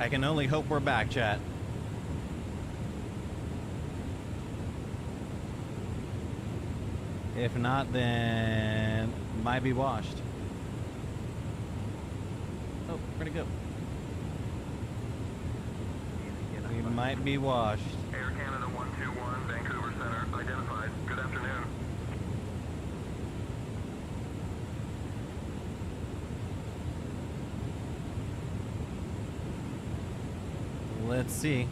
I can only hope we're back, chat. If not, then might be washed. Oh, where'd it go? We might be washed. Air Canada 121, Vancouver Center, identified. Good afternoon. Let's see.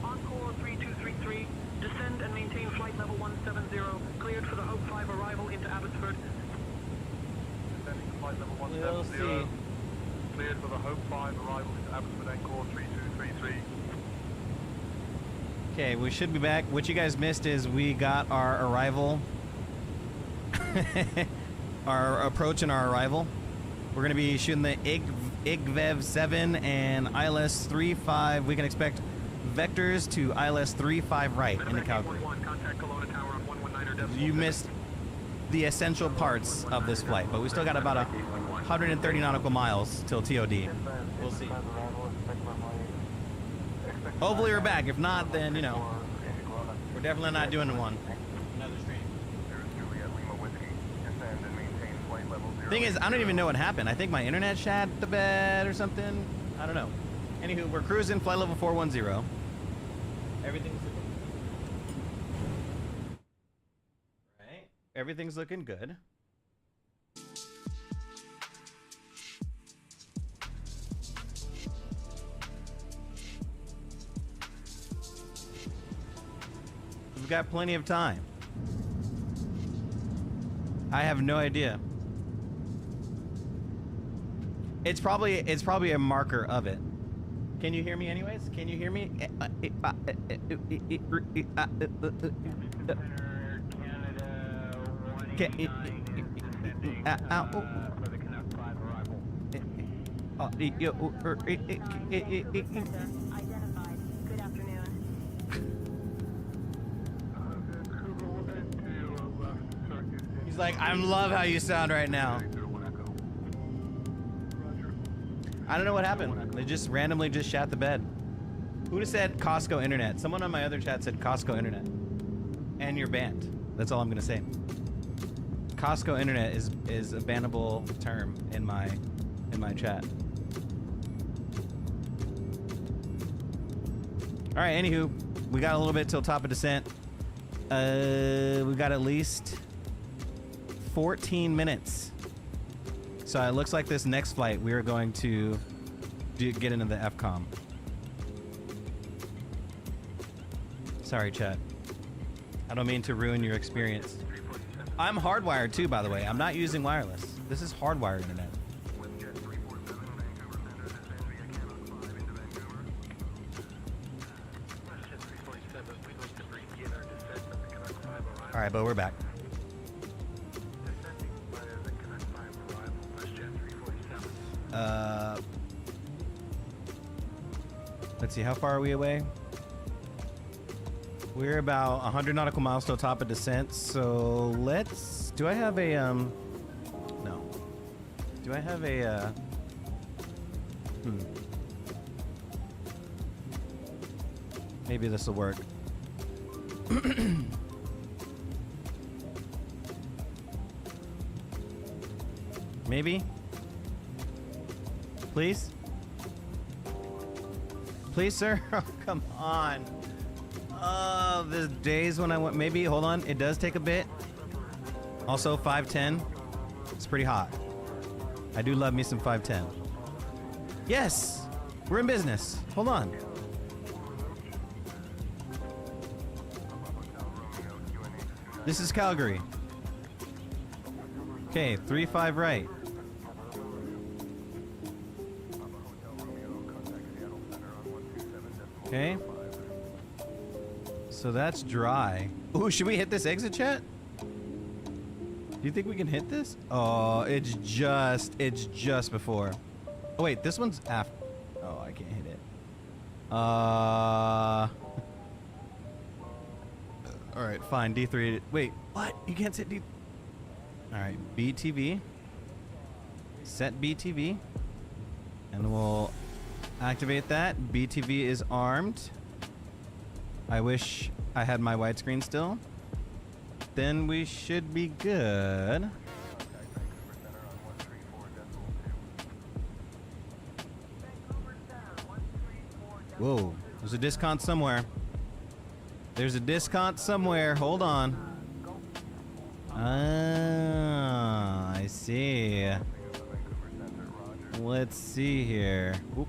Encore 3233, descend and maintain flight level 170, cleared for the Hope 5 arrival into Abbotsford. Descending to flight level We'll 170. see. Cleared for the Hope 5 arrival into Abbotsford, Encore 3233. Okay, we should be back. What you guys missed is we got our arrival. Our approach and our arrival. We're going to be shooting the IGVEV 7 and ILS 35. We can expect vectors to ILS 35 right into Calgary. You missed the essential parts of this flight, but we still got about 130 nautical miles till TOD. We'll see. Hopefully we're back. If not, then, you know, we're definitely not doing one. Another stream. Thing is, I don't even know what happened. I think my internet shat the bed or something. I don't know. Anywho, we're cruising flight level 410. Everything's looking... Right. Everything's looking good. We've got plenty of time. I have no idea. It's probably a marker of it. Can you hear me anyways? Can you hear me? He's like, I love how you sound right now. I don't know what happened. They just randomly just shat the bed. Who'd have said Costco internet? Someone on my other chat said Costco internet. And you're banned. That's all I'm gonna say. Costco internet is a bannable term in my chat. Alright, anywho, we got a little bit till top of descent. We got at least 14 minutes. So it looks like this next flight we are going to get into the FCOM. Sorry, chat. I don't mean to ruin your experience. I'm hardwired too, by the way. I'm not using wireless. This is hardwired internet. All right, but we're back. Let's see, how far are we away? We're about 100 nautical miles till top of descent, so let's... Do I have a, No. Do I have a, Maybe this will work. Maybe? Please? Please, sir? Oh, come on. Oh, there's days when I want... Maybe, hold on. It does take a bit. Also, 510. It's pretty hot. I do love me some 510. Yes! We're in business. Hold on. This is Calgary. Okay, 3-5 right. Okay. So that's dry. Ooh, should we hit this exit, chat? Do you think we can hit this? Oh, it's just before. Oh wait, this one's after. Oh, I can't hit it. All right, fine. D3. Wait, what? You can't set D. All right, BTV. Set BTV. And we'll activate that. BTV is armed. I wish I had my widescreen still. Then we should be good. Whoa, there's a discount somewhere. There's a discount somewhere. Hold on. Ah, I see. Let's see here. Oop.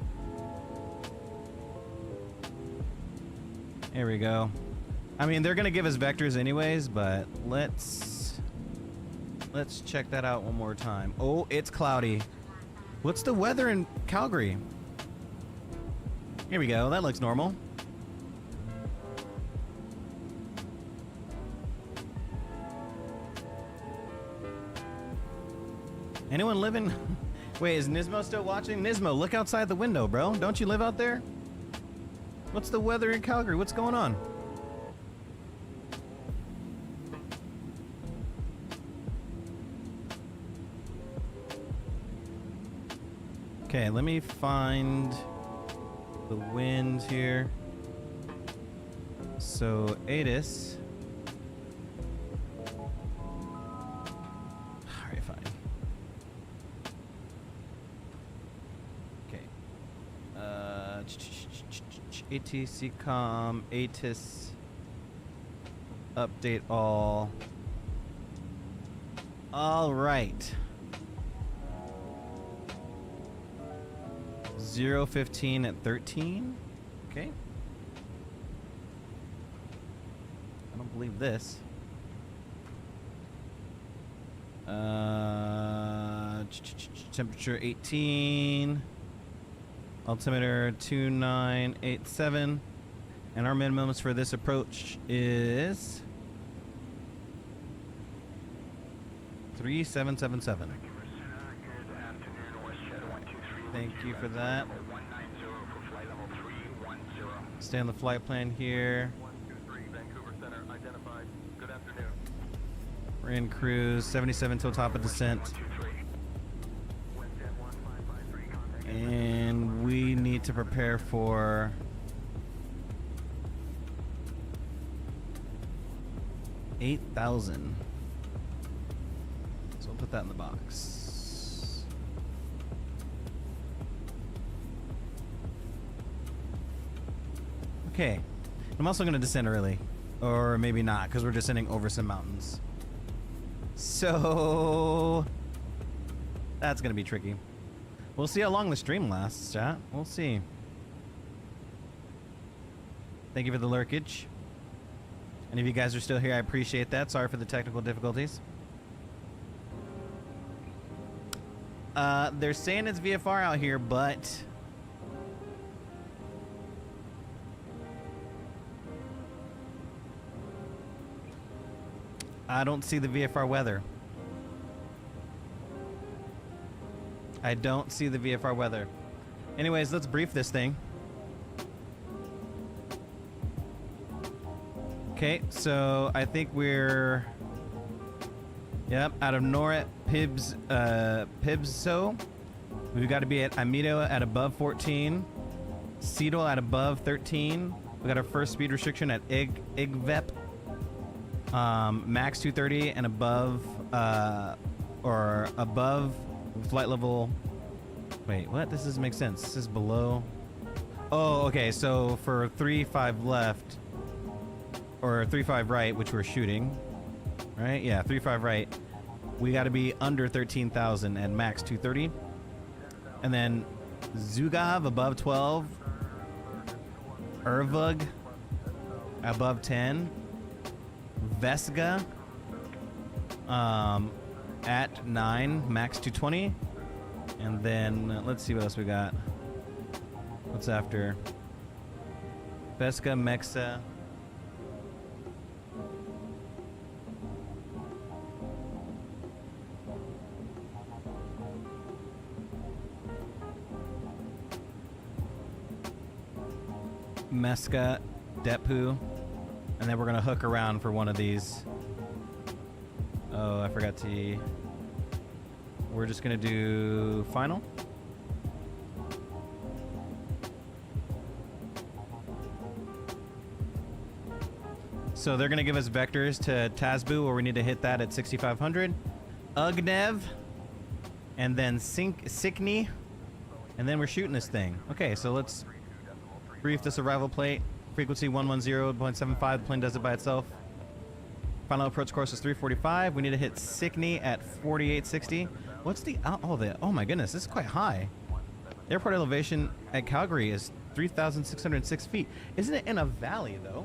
There we go. I mean, they're gonna give us vectors anyways, but let's check that out one more time. Oh, it's cloudy. What's the weather in Calgary? Here we go. That looks normal. Anyone living? Wait, is Nismo still watching? Nismo, look outside the window, bro. Don't you live out there? What's the weather in Calgary? What's going on? Okay, let me find the wind here. So, ATIS. Alright, fine. Okay. ATCOM, ATIS. Update all. Alright. 015 at 13. Okay. I don't believe this. Temperature 18. Altimeter 2987. And our minimums for this approach is 3777. Thank you for that. Stay on the flight plan here. 123 Vancouver Center identified. Good afternoon. We're in cruise, 77 till top of descent. And we need to prepare for $8,000. So we'll put that in the box. Okay, I'm also going to descend early, or maybe not, because we're descending over some mountains. So that's going to be tricky. We'll see how long the stream lasts, chat. We'll see. Thank you for the lurkage. And if you guys are still here, I appreciate that. Sorry for the technical difficulties. They're saying it's VFR out here, but I don't see the VFR weather. I don't see the VFR weather. Anyways, let's brief this thing. Okay, so I think we're... Yep, out of Norit Pibso. We've got to be at Amido at above 14. Seedle at above 13. We got our first speed restriction at Igvep. Max 230 and above, or above flight level. Wait, what? This doesn't make sense. This is below. Oh, okay. So for 35 left, or 35 right, which we're shooting, right? Yeah, 35 right. We got to be under 13,000 at max 230. And then Zugav above 12. Ervug above 10. Vesga at 9, max 220. And then let's see what else we got. What's after Vesga, Mexa? Mesca, Depu. And then we're gonna hook around for one of these. Oh, I forgot to... We're just gonna do final. So they're gonna give us vectors to Tazbu, where we need to hit that at 6,500. Ugnev, and then Sikni, and then we're shooting this thing. Okay, so let's brief this arrival plate. Frequency 110.75. The plane does it by itself. Final approach course is 345. We need to hit Sikni at 4860. What's the oh my goodness, this is quite high. Airport elevation at Calgary is 3,606 feet. Isn't it in a valley though?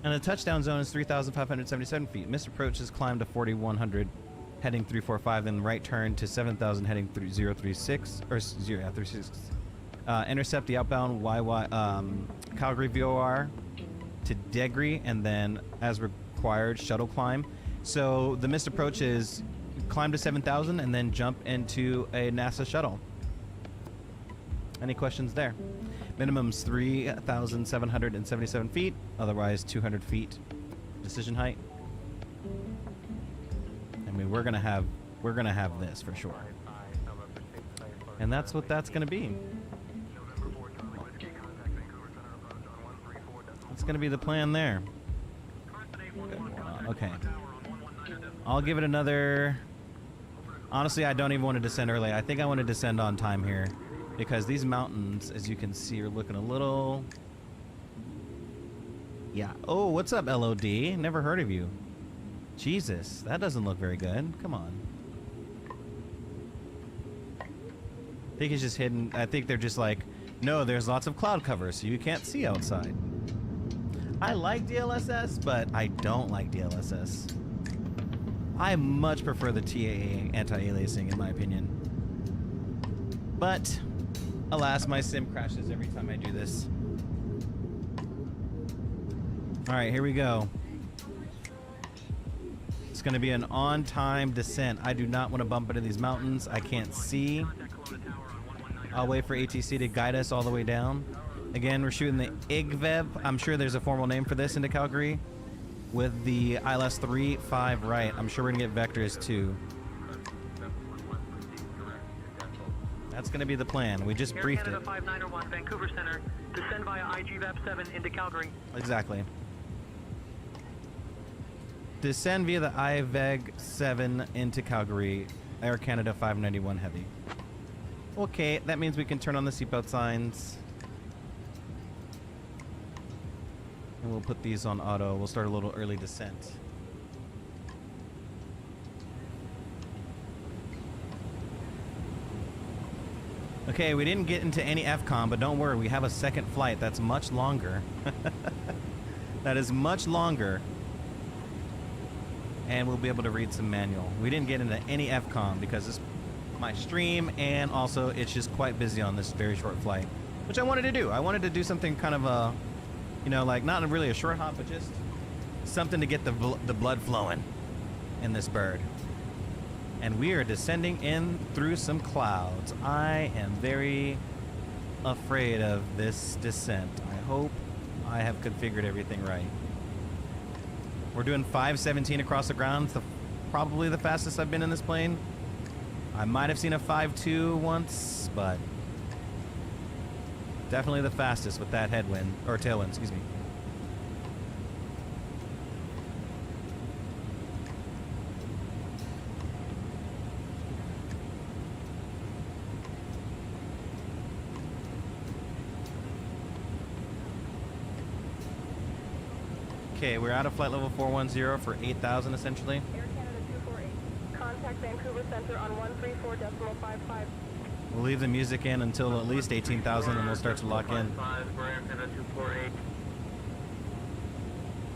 And the touchdown zone is 3,577 feet. Missed approach is climbed to 4,100, heading 345. Then right turn to 7,000, heading 036 or 36. Intercept the outbound Calgary VOR to Degri, and then as required shuttle climb. So the missed approach is climb to 7,000 and then jump into a NASA shuttle. Any questions there? Minimum's 3,777 feet, otherwise 200 feet decision height. I mean, we're gonna have this for sure. And that's what that's gonna be. That's gonna be the plan there. Okay. I'll give it another... Honestly, I don't even want to descend early. I think I want to descend on time here, because these mountains, as you can see, are looking a little... Yeah. Oh, what's up, LOD? Never heard of you. Jesus, that doesn't look very good. Come on. I think it's just hidden. I think they're just like, no, there's lots of cloud cover, so you can't see outside. I like DLSS, but I don't like DLSS. I much prefer the TAA anti-aliasing, in my opinion. But, alas, my sim crashes every time I do this. Alright, here we go. It's going to be an on-time descent. I do not want to bump into these mountains. I can't see. I'll wait for ATC to guide us all the way down. Again, we're shooting the IGVEB. I'm sure there's a formal name for this into Calgary. With the ILS 3-5 right. I'm sure we're going to get vectors too. That's going to be the plan. We just briefed it. Air Canada 5901, Vancouver Center. Descend via IGVEB 7 into Calgary. Exactly. Descend via the IVEG 7 into Calgary. Air Canada 591 Heavy. Okay, that means we can turn on the seatbelt signs. And we'll put these on auto. We'll start a little early descent. Okay, we didn't get into any FCOM, but don't worry, we have a second flight that's much longer. That is much longer. And we'll be able to read some manual. We didn't get into any FCOM because it's my stream, and also it's just quite busy on this very short flight, which I wanted to do. I wanted to do something kind of a, you know, like not really a short hop, but just something to get the blood flowing in this bird. And we are descending in through some clouds. I am very afraid of this descent. I hope I have configured everything right. We're doing 517 across the ground. It's probably the fastest I've been in this plane. I might have seen a 5.2 once, but definitely the fastest with that headwind, or tailwind, excuse me. Okay, we're out of flight level 410 for 8,000 essentially. Air Canada 248. Contact Vancouver Center on 134.55. We'll leave the music in until at least 18,000 and we'll start to lock in. Air Canada 248.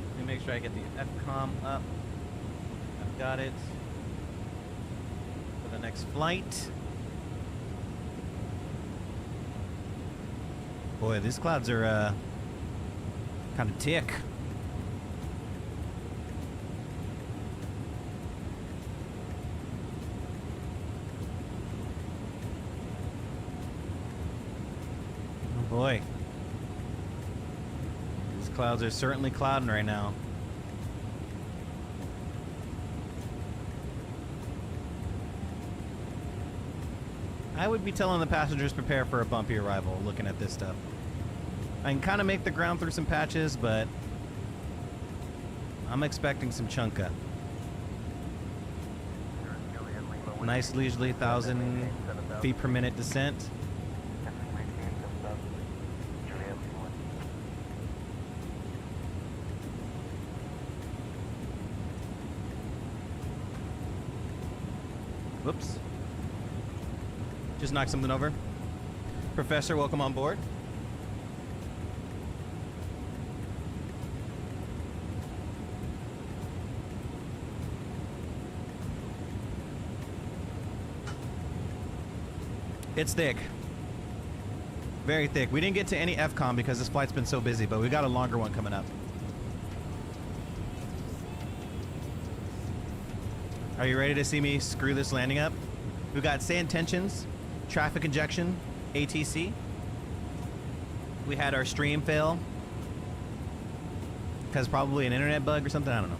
Let me make sure I get the FCOM up. I've got it. For the next flight. Boy, these clouds are kind of thick. Boy. These clouds are certainly clouding right now. I would be telling the passengers prepare for a bumpy arrival looking at this stuff. I can kind of make the ground through some patches, but I'm expecting some chunka. Nice leisurely 1,000 feet per minute descent. Whoops. Just knocked something over. Professor, welcome on board. It's thick. Very thick. We didn't get to any FCOM because this flight's been so busy, but we got a longer one coming up. Are you ready to see me screw this landing up? We got say intentions, traffic injection, ATC. We had our stream fail because probably an internet bug or something. I don't know.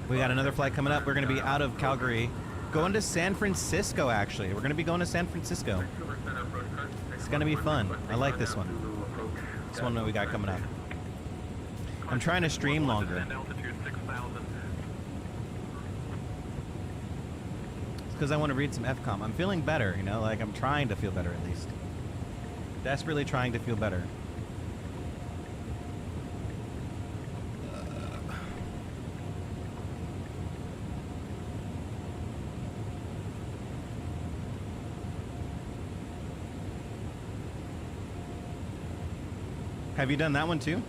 We got another flight coming up. We're going to be out of Calgary, going to San Francisco. Actually, we're going to be going to San Francisco. It's going to be fun. I like this one. This one that we got coming up. I'm trying to stream longer. It's because I want to read some FCOM. I'm feeling better, you know, like I'm trying to feel better at least. Desperately trying to feel better. Have you done that one too?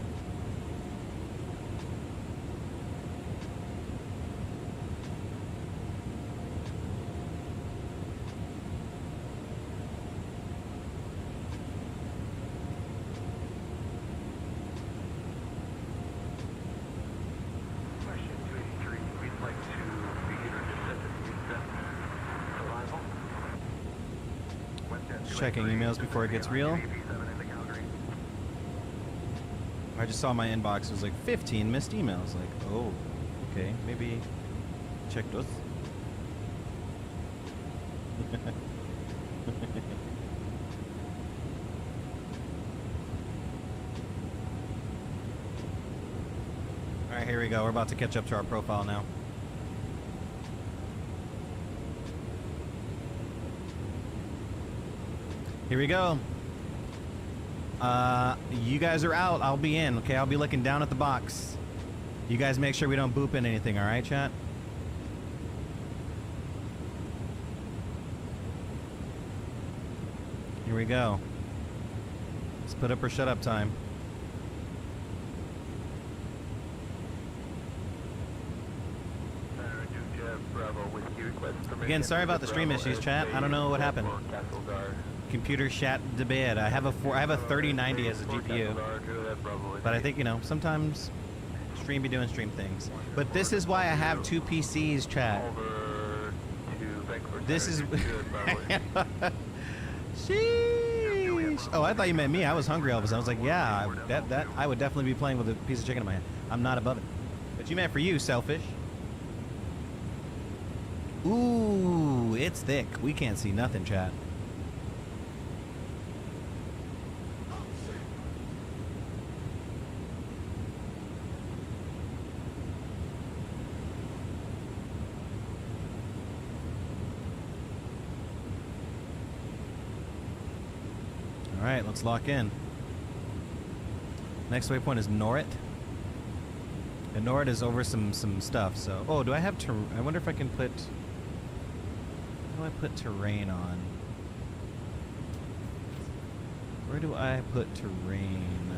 Checking emails before it gets real. I just saw my inbox. It was like 15 missed emails. Like, oh, okay, maybe check those. All right, here we go. We're about to catch up to our profile now. Here we go. You guys are out. I'll be in. Okay, I'll be looking down at the box. You guys make sure we don't boop in anything. All right, chat? Here we go. Let's put up or shut up time. Again, sorry about the stream issues, chat. I don't know what happened. Computer shat to bed. I have a 3090 as a GPU, but I think, you know, sometimes stream be doing stream things. But this is why I have two PCs, chat. This is. Sheesh. Oh, I thought you meant me. I was hungry all of a sudden. I was like, yeah, that I would definitely be playing with a piece of chicken in my hand. I'm not above it. But you meant for you, selfish. Ooh, it's thick. We can't see nothing, chat. All right, let's lock in. Next waypoint is Norrit. And Norrit is over some stuff. So, oh, do I have to? I wonder if I can put. How do I put terrain on? Where do I put terrain?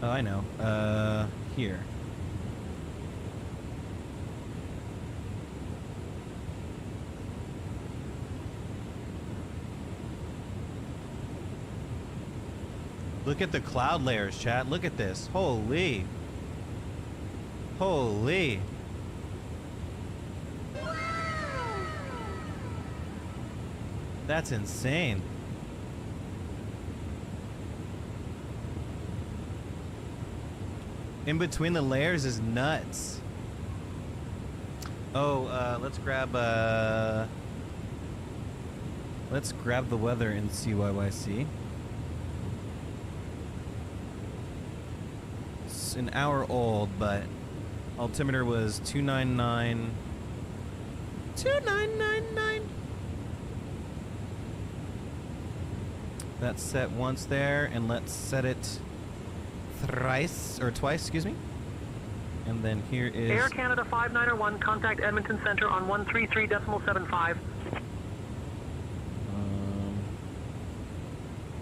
Oh, I know. Here. Look at the cloud layers, chat. Look at this. Holy. Holy. That's insane. In between the layers is nuts. Oh, let's grab the weather in CYYC. It's an hour old, but altimeter was 299. 2999. That's set once there, and let's set it thrice or twice, excuse me. And then here is Air Canada 591, contact Edmonton Center on 133.75.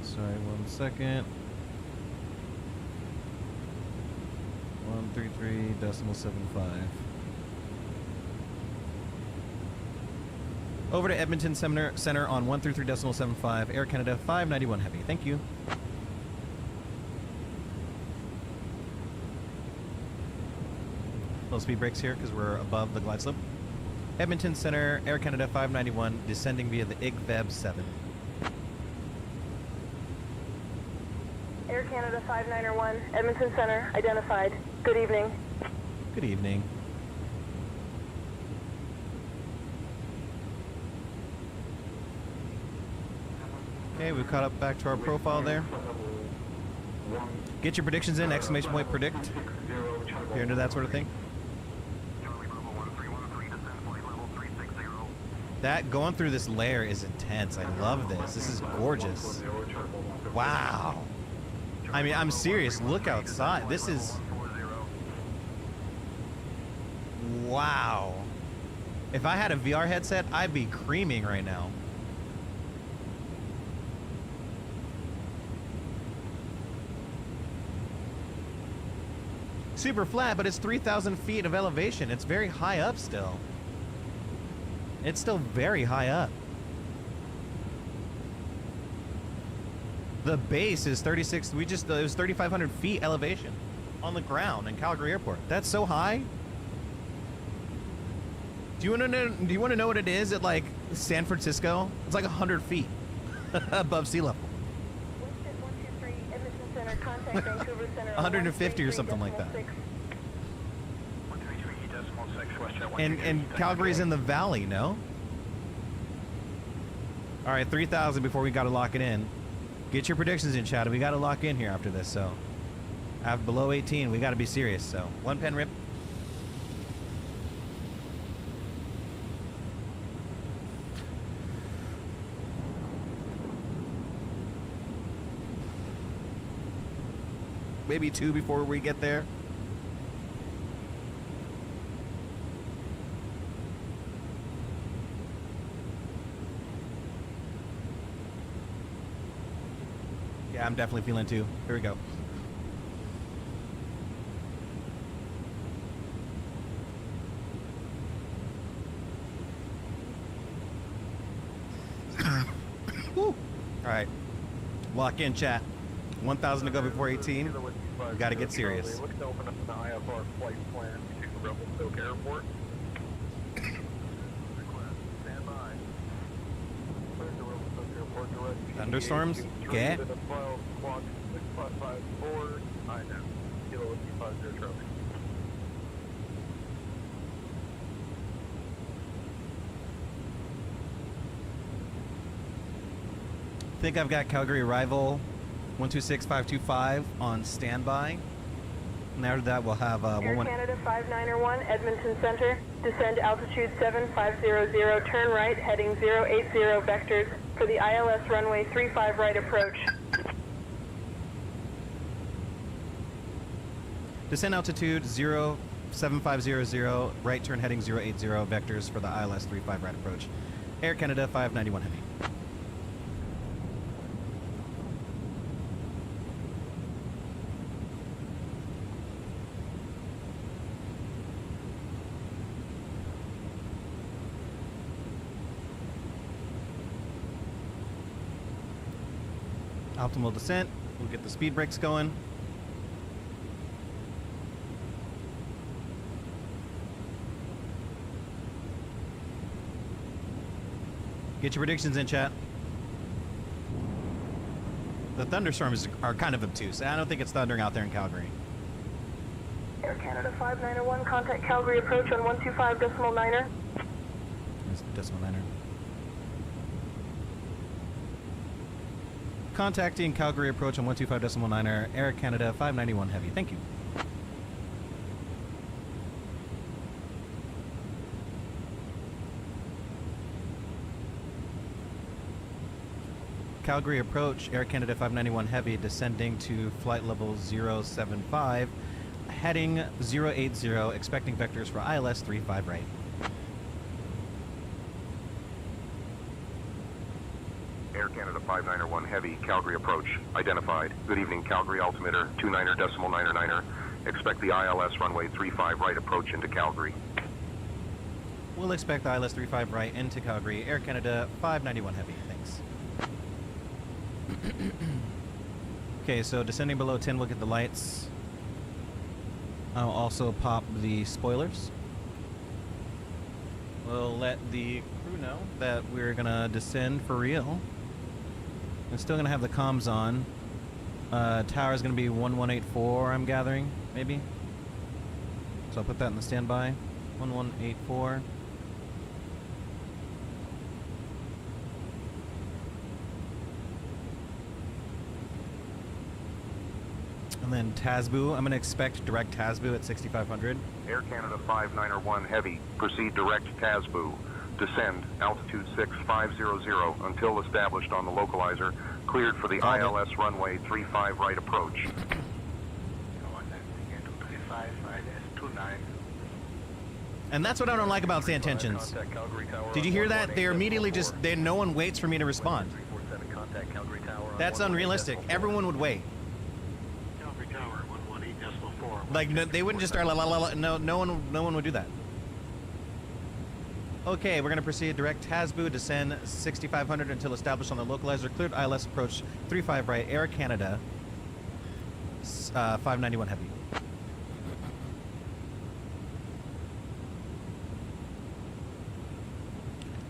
Sorry, 1 second. 133.75. Over to Edmonton Center on 133.75. Air Canada 591 Heavy. Thank you. Little speed brakes here because we're above the glide slope. Edmonton Center, Air Canada 591, descending via the IGVEB 7. Air Canada 591, Edmonton Center, identified. Good evening. Good evening. Okay, we've caught up back to our profile there. Get your predictions in, exclamation point predict. If you're into that sort of thing. That going through this layer is intense. I love this. This is gorgeous. Wow. I mean, I'm serious. Look outside. This is... Wow. If I had a VR headset, I'd be creaming right now. Super flat, but it's 3,000 feet of elevation. It's very high up still. It's still very high up. The base is 36. It was 3,500 feet elevation on the ground in Calgary Airport. That's so high. Do you want to know what it is at like San Francisco? It's like 100 feet above sea level. 123, Edmonton Center, contact Vancouver Center. 150 or something like that. And Calgary's in the valley, no? All right, 3,000 before we got to lock it in. Get your predictions in, chat. We got to lock in here after this. So, below 18, we got to be serious. So, 1 pen rip. Maybe 2 before we get there. Yeah, I'm definitely feeling 2. Here we go. Woo. All right. Lock in, chat. 1,000 to go before 18. We got to get serious. Look to open up the IFR flight plan to Revelstoke Airport. Stand by. Thunderstorms? Yeah. Squawk 6554. I know. Kilo Whiskey 50 trophy. I think I've got Calgary arrival 126525 on standby. And after that, we'll have Air Canada 591, Edmonton Center, descend altitude 7500, turn right, heading 080 vectors for the ILS runway 35 right approach. descend altitude 07500, right turn heading 080 vectors for the ILS 35 right approach. Air Canada 591 Heavy. Optimal descent. We'll get the speed brakes going. Get your predictions in, chat. The thunderstorms are kind of obtuse. I don't think it's thundering out there in Calgary. Air Canada 5901, contact Calgary approach on 125.9er. There's decimal niner. Contacting Calgary approach on 125.9er, Air Canada 591 Heavy. Thank you. Calgary approach, Air Canada 591 Heavy, descending to flight level 075, heading 080, expecting vectors for ILS 35 right. Air Canada 591 Heavy, Calgary approach, identified. Good evening, Calgary altimeter 29.999er. Expect the ILS runway 35 right approach into Calgary. We'll expect the ILS 35 right into Calgary, Air Canada 591 Heavy. Thanks. Okay, so descending below 10, we'll get the lights. I'll also pop the spoilers. We'll let the crew know that we're gonna descend for real. I'm still gonna have the comms on. Tower's gonna be 1184, I'm gathering, maybe. So I'll put that in the standby. 1184. And then Tasbu, I'm gonna expect direct Tasbu at 6500. Air Canada 591 Heavy, proceed direct Tasbu. Descend, altitude 6500 until established on the localizer. Cleared for the ILS runway 35 right approach. And that's what I don't like about Sand Tensions. Did you hear that? They're immediately just, no one waits for me to respond. That's unrealistic. Everyone would wait. Like, no, they wouldn't just start la la la la. No one would do that. Okay, we're gonna proceed direct Tasbu, descend 6500 until established on the localizer. Cleared ILS approach 35 right, Air Canada 591 Heavy.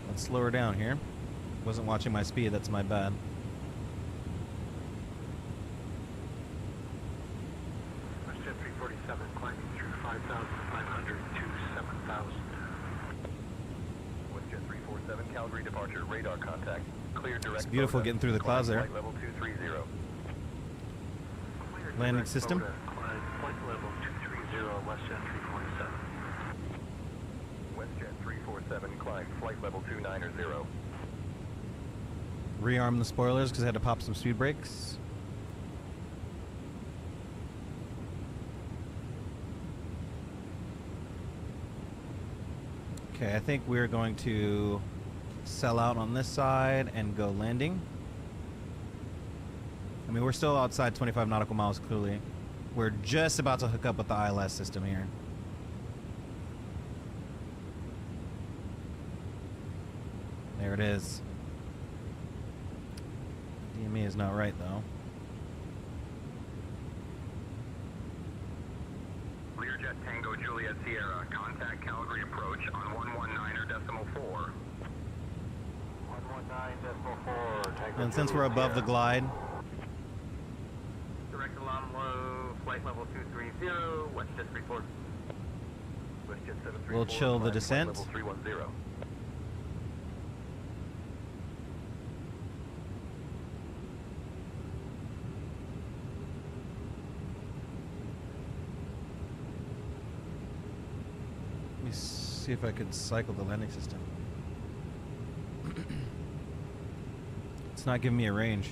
Let's slow her down here. Wasn't watching my speed, that's my bad. WestJet 347 climbing through 5,500 to 7,000. WestJet 347 Calgary departure, radar contact. Clear direct. It's beautiful getting through the clouds there. Flight level 230. Landing system. Climb flight level 230, WestJet 347. WestJet 347 climb flight level 290. Rearm the spoilers because I had to pop some speed brakes. Okay, I think we're going to sell out on this side and go landing. I mean, we're still outside 25 nautical miles, clearly. We're just about to hook up with the ILS system here. There it is. DME is not right, though. Learjet Tango Juliet Sierra, contact Calgary approach on 119.4. 119.4. And since we're above the glide, Direct alarm low, flight level 230, WestJet 34. WestJet 734. we'll chill the climb descent. Level 310. Let me see if I could cycle the landing system. It's not giving me a range.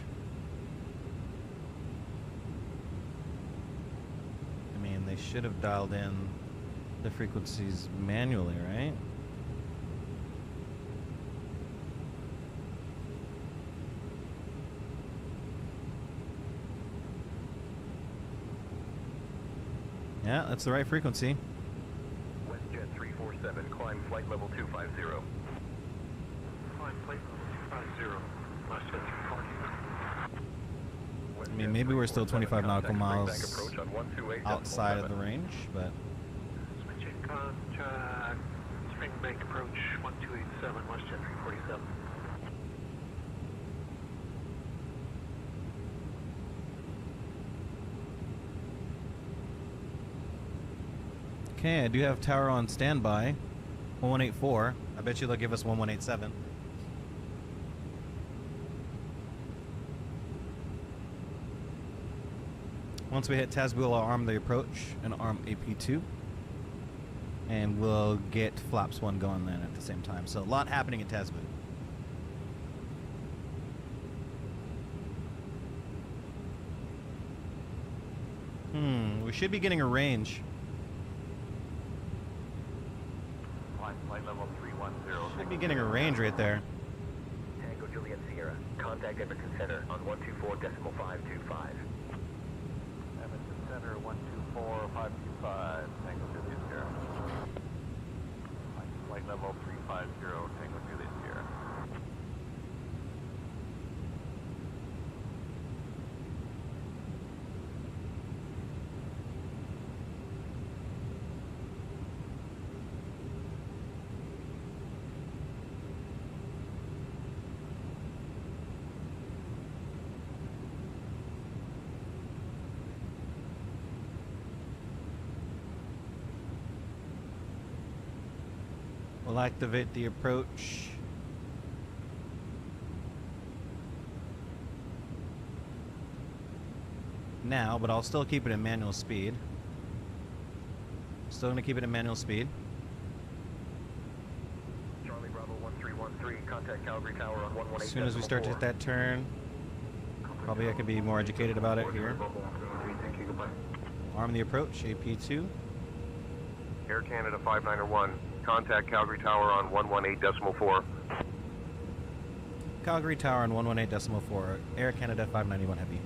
I mean, they should have dialed in the frequencies manually, right? Yeah, that's the right frequency. WestJet 347, climb flight level 250. Climb flight level 250, WestJet 340. I mean, maybe we're still 25 nautical miles Approach on 128.7. outside of the range, but Switching contact, Spring Bank approach 1287, WestJet 347. Okay, I do have tower on standby. 1184. I bet you they'll give us 1187. Once we hit Tazbu, I'll arm the approach and arm AP2. And we'll get Flaps 1 going then at the same time. So a lot happening at Tazbu. We should be getting a range. Flight level 310. Should be getting a range right there. Tango Juliet Sierra. Contact Edmonton Center on 124.525. Edmonton Center 124.525. Tango Juliet Sierra. Flight level 350. Tango Juliet Sierra. We'll activate the approach. Now, but I'll still keep it in manual speed. Still gonna keep it in manual speed. Charlie Bravo 1313. Contact Calgary Tower on 118. As soon as we start to hit that turn, probably I could be more educated about it here. Arm the approach, AP2. Air Canada 591. Contact Calgary Tower on 118.4. Calgary Tower on 118.4. Air Canada 591 Heavy.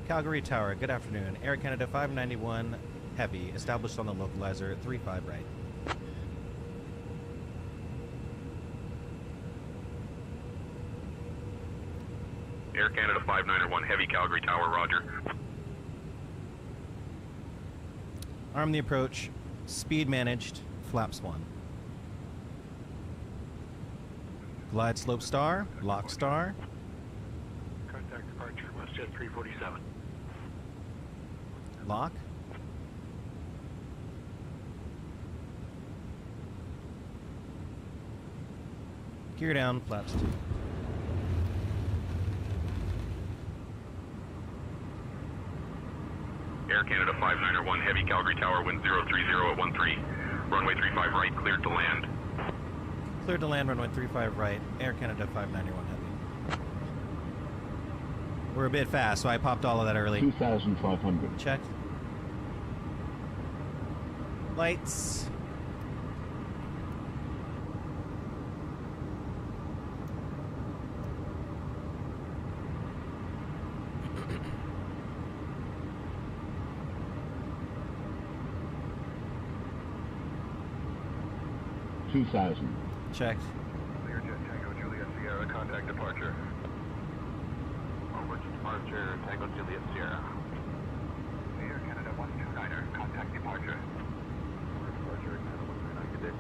Calgary Tower, good afternoon. Air Canada 591 Heavy, established on the localizer 35 right. Air Canada 591 Heavy, Calgary Tower, roger. Arm the approach, speed managed, flaps 1. Glide slope star, lock star. Contact departure WestJet 347. Lock. Gear down, flaps 2. Air Canada 591 Heavy, Calgary Tower, wind 030 at 13. Runway 35 right, cleared to land. Cleared to land, runway 35 right, Air Canada 591 Heavy. We're a bit fast, so I popped all of that early. 2,500. Check. Lights. Checked. Clear jet Tango Juliet Sierra. Contact departure. Over to departure Tango Juliet Sierra. Air Canada 129er. Contact departure. Over departure Canada 129. Good day.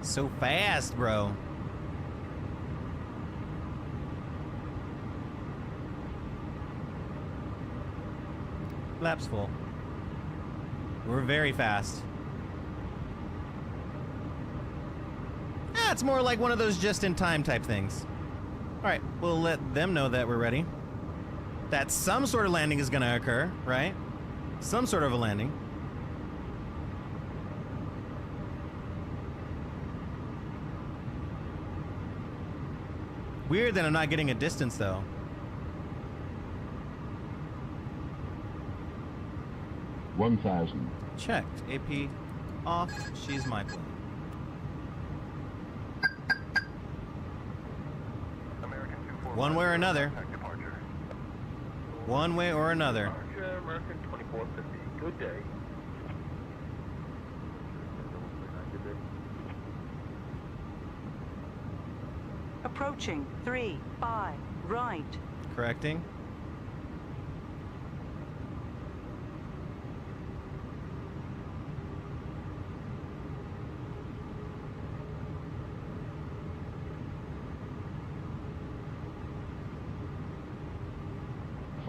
So fast, bro. Laps full. We're very fast. It's more like one of those just-in-time type things. All right, we'll let them know that we're ready. That some sort of landing is going to occur, right? Some sort of a landing. Weird that I'm not getting a distance, though. $1,000. Checked. AP off. She's my plane. One way or another. One way or another. American 2450. Good day. Approaching 35 right. Correcting.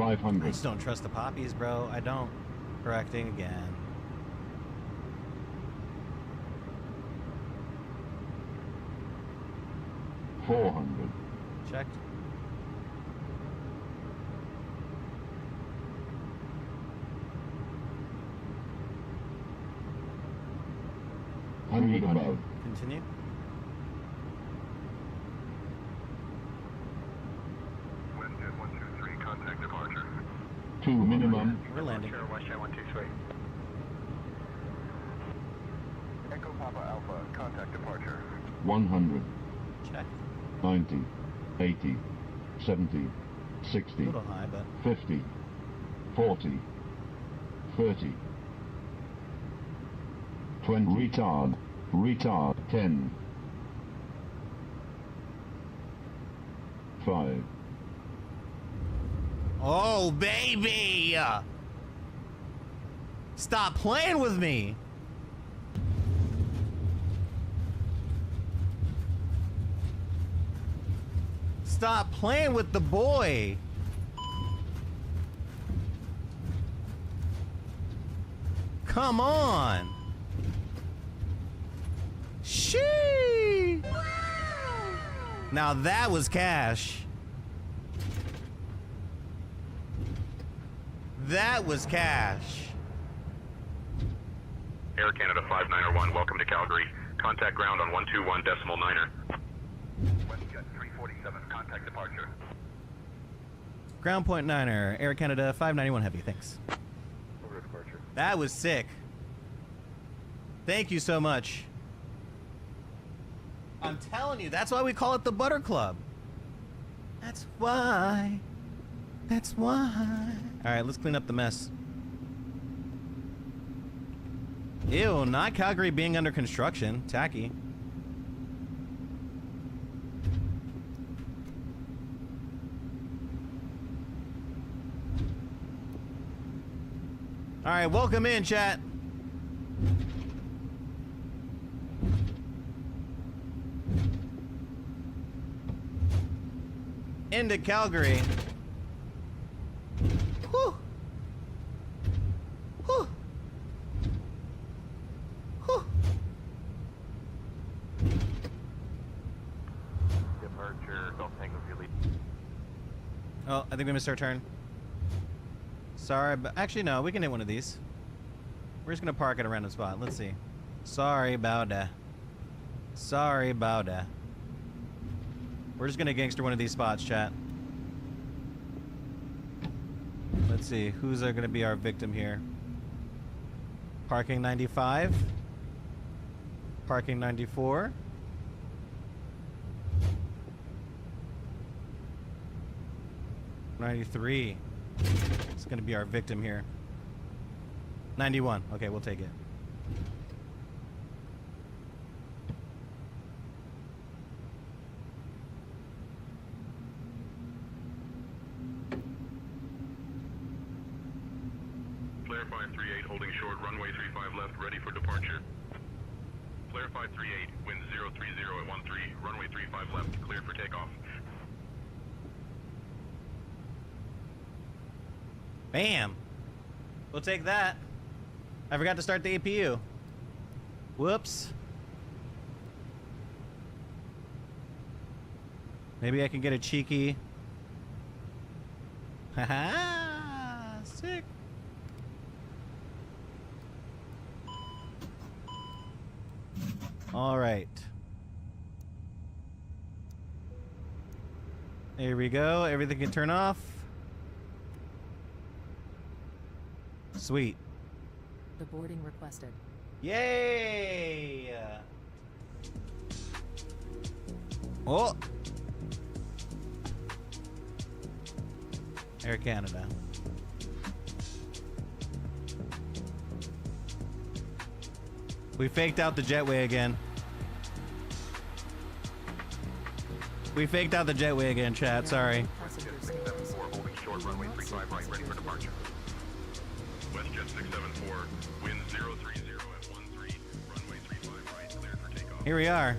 I 500. just don't trust the poppies, bro. I don't. Correcting again. $400. Checked. $100 above. Continue. WestJet 123, contact departure. 2 minimum. We're landing. WestJet 123. Echo Papa Alpha, contact departure. 100. Check. 90. 80. 70. A 60. little high, but 50. 40. 30. 20. Retard. Retard. 10. 5. oh baby! Stop playing with me. Stop playing with the boy. Come on. Shee. Now that was cash. That was cash. Air Canada 591, welcome to Calgary. Contact ground on 121.9er. WestJet 347, contact departure. Ground point niner, Air Canada 591 Heavy, thanks. Over departure. That was sick. Thank you so much. I'm telling you, that's why we call it the Butter Club. That's why. That's why. All right, let's clean up the mess. Ew, not Calgary being under construction. Tacky. All right, welcome in, chat. Into Calgary. Whew. Whew. Whew. Departure, Golf Tango Julie. Oh, I think we missed our turn. Sorry, but actually no, we can hit one of these. We're just gonna park at a random spot. Let's see. Sorry about that. Sorry about that. We're just gonna gangster one of these spots, chat. Let's see, who's gonna be our victim here? Parking 95. Parking 94. '93. It's gonna be our victim here. 91. Okay, we'll take it. Flare 538, holding short, runway 35 left, ready for departure. Flare 538, wind 030 at 13, runway 35 left, cleared for takeoff. Bam! We'll take that. I forgot to start the APU. Whoops. Maybe I can get a cheeky. Haha! Sick. All right. Here we go. Everything can turn off. Sweet. The boarding requested. Yay! Oh! Air Canada. We faked out the jetway again. We faked out the jetway again, chat. Sorry. Passenger WestJet safety 674, holding short, runway 35 right, ready for departure. WestJet 674, wind 030 at 13, runway 35 right, cleared for takeoff. Here we are.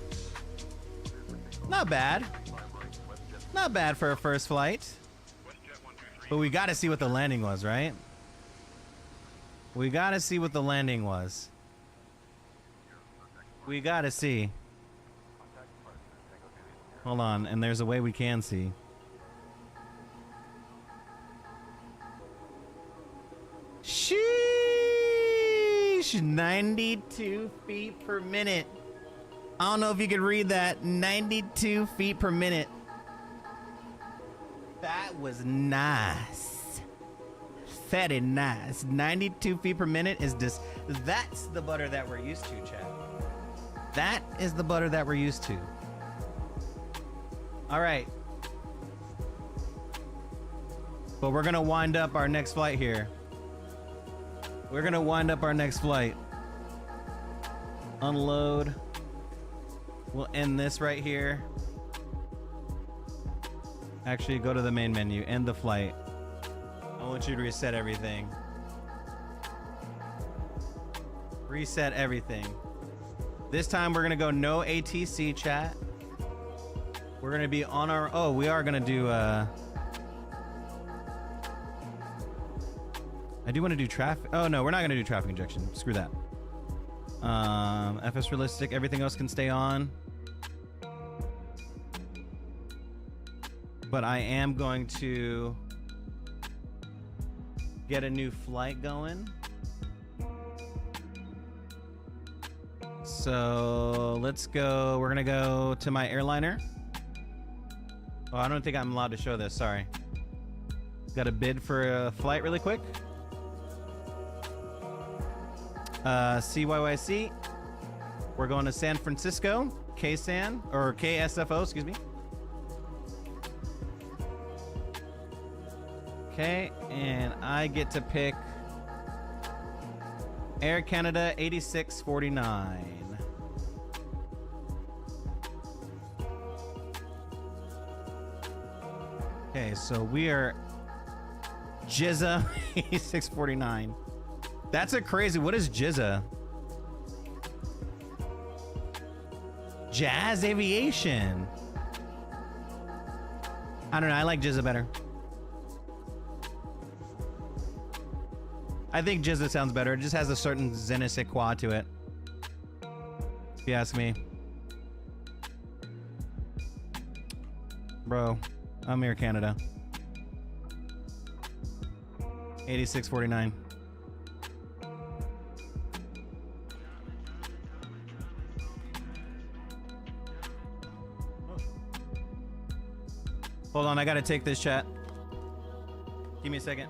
Not bad. Not bad for a first flight. WestJet 123, But we got to see what the landing was, right? We got to see what the landing was. We got to see. Hold on, and there's a way we can see. Sheesh! 92 feet per minute. I don't know if you could read that. 92 feet per minute. That was nice. Very nice. 92 feet per minute is just... That's the butter that we're used to, chat. That is the butter that we're used to. All right. But we're going to wind up our next flight here. We're going to wind up our next flight. Unload. We'll end this right here. Actually, go to the main menu. End the flight. I want you to reset everything. Reset everything. This time we're going to go no ATC, chat. We're going to be on our... Oh, we are going to do... I do want to do traffic. Oh, no, we're not going to do traffic injection. Screw that. FS realistic. Everything else can stay on. But I am going to get a new flight going. So let's go. We're going to go to my airliner. Oh, I don't think I'm allowed to show this. Sorry. Got a bid for a flight really quick. CYYC. We're going to San Francisco. KSAN, or KSFO, excuse me. Okay, and I get to pick Air Canada 8649. Okay, so we are Jizza 8649. That's a crazy. What is Jizza? Jazz Aviation. I don't know. I like Jizza better. I think Jizza sounds better. It just has a certain Zenisic qua to it. If you ask me. Bro, I'm Air Canada. 8649. Hold on, I gotta take this, chat. Give me a second.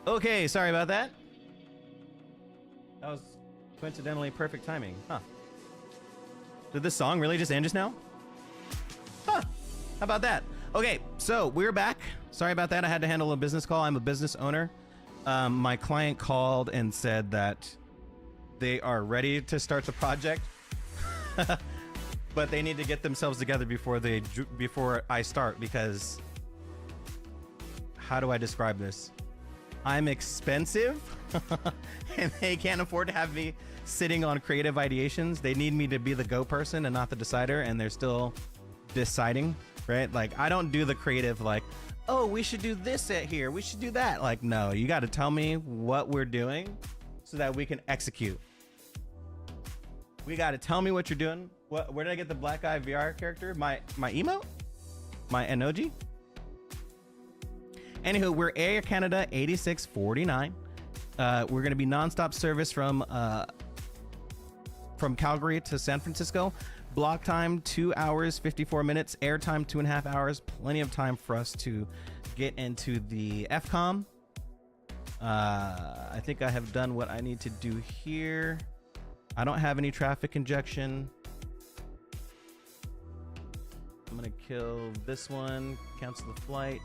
Okay, sorry about that. That was coincidentally perfect timing. Huh. Did this song really just end just now? Huh. How about that? Okay, so we're back. Sorry about that. I had to handle a business call. I'm a business owner. My client called and said that they are ready to start the project, but they need to get themselves together before I start, because how do I describe this? I'm expensive and they can't afford to have me sitting on creative ideations. They need me to be the go person and not the decider, and they're still deciding, right? Like, I don't do the creative, like, oh, we should do this at here, we should do that. Like, no, you got to tell me what we're doing so that we can execute. We got to tell me what you're doing. Where did I get the black eye VR character? My emote? My emoji? Anywho, we're Air Canada 8649. We're going to be nonstop service from Calgary to San Francisco. Block time 2 hours 54 minutes. Air time 2.5 hours. Plenty of time for us to get into the FCOM. I think I have done what I need to do here. I don't have any traffic injection. I'm gonna kill this one. Cancel the flight.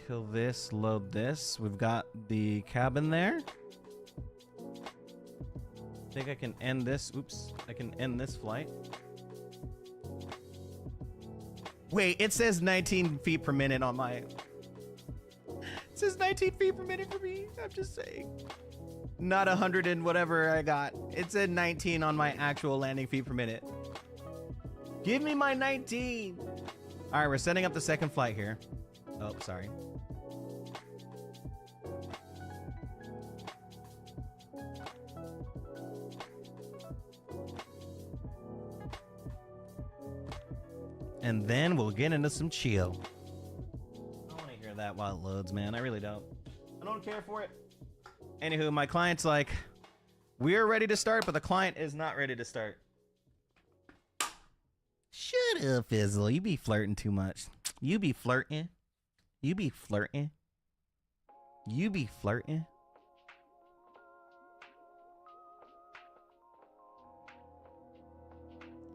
Kill this, load this. We've got the cabin there. I think I can end this. Oops, I can end this flight. Wait, it says 19 feet per minute on my... It says 19 feet per minute for me. I'm just saying. Not 100 and whatever I got. It said 19 on my actual landing feet per minute. Give me my 19. All right, we're setting up the second flight here. Oh, sorry. And then we'll get into some chill. I don't want to hear that while it loads, man. I really don't. I don't care for it. Anywho, my client's like, we are ready to start, but the client is not ready to start. Shut up, Fizzle. You be flirting too much. You be flirting. You be flirting. You be flirting.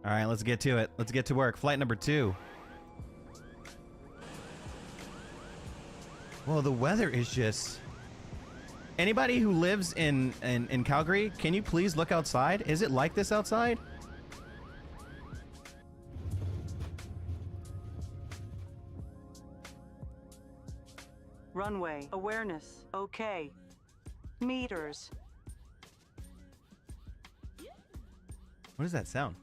All right, let's get to it. Let's get to work. Flight number 2. Well, the weather is just... Anybody who lives in Calgary, can you please look outside? Is it like this outside? Runway awareness. Okay. Meters. What does that sound?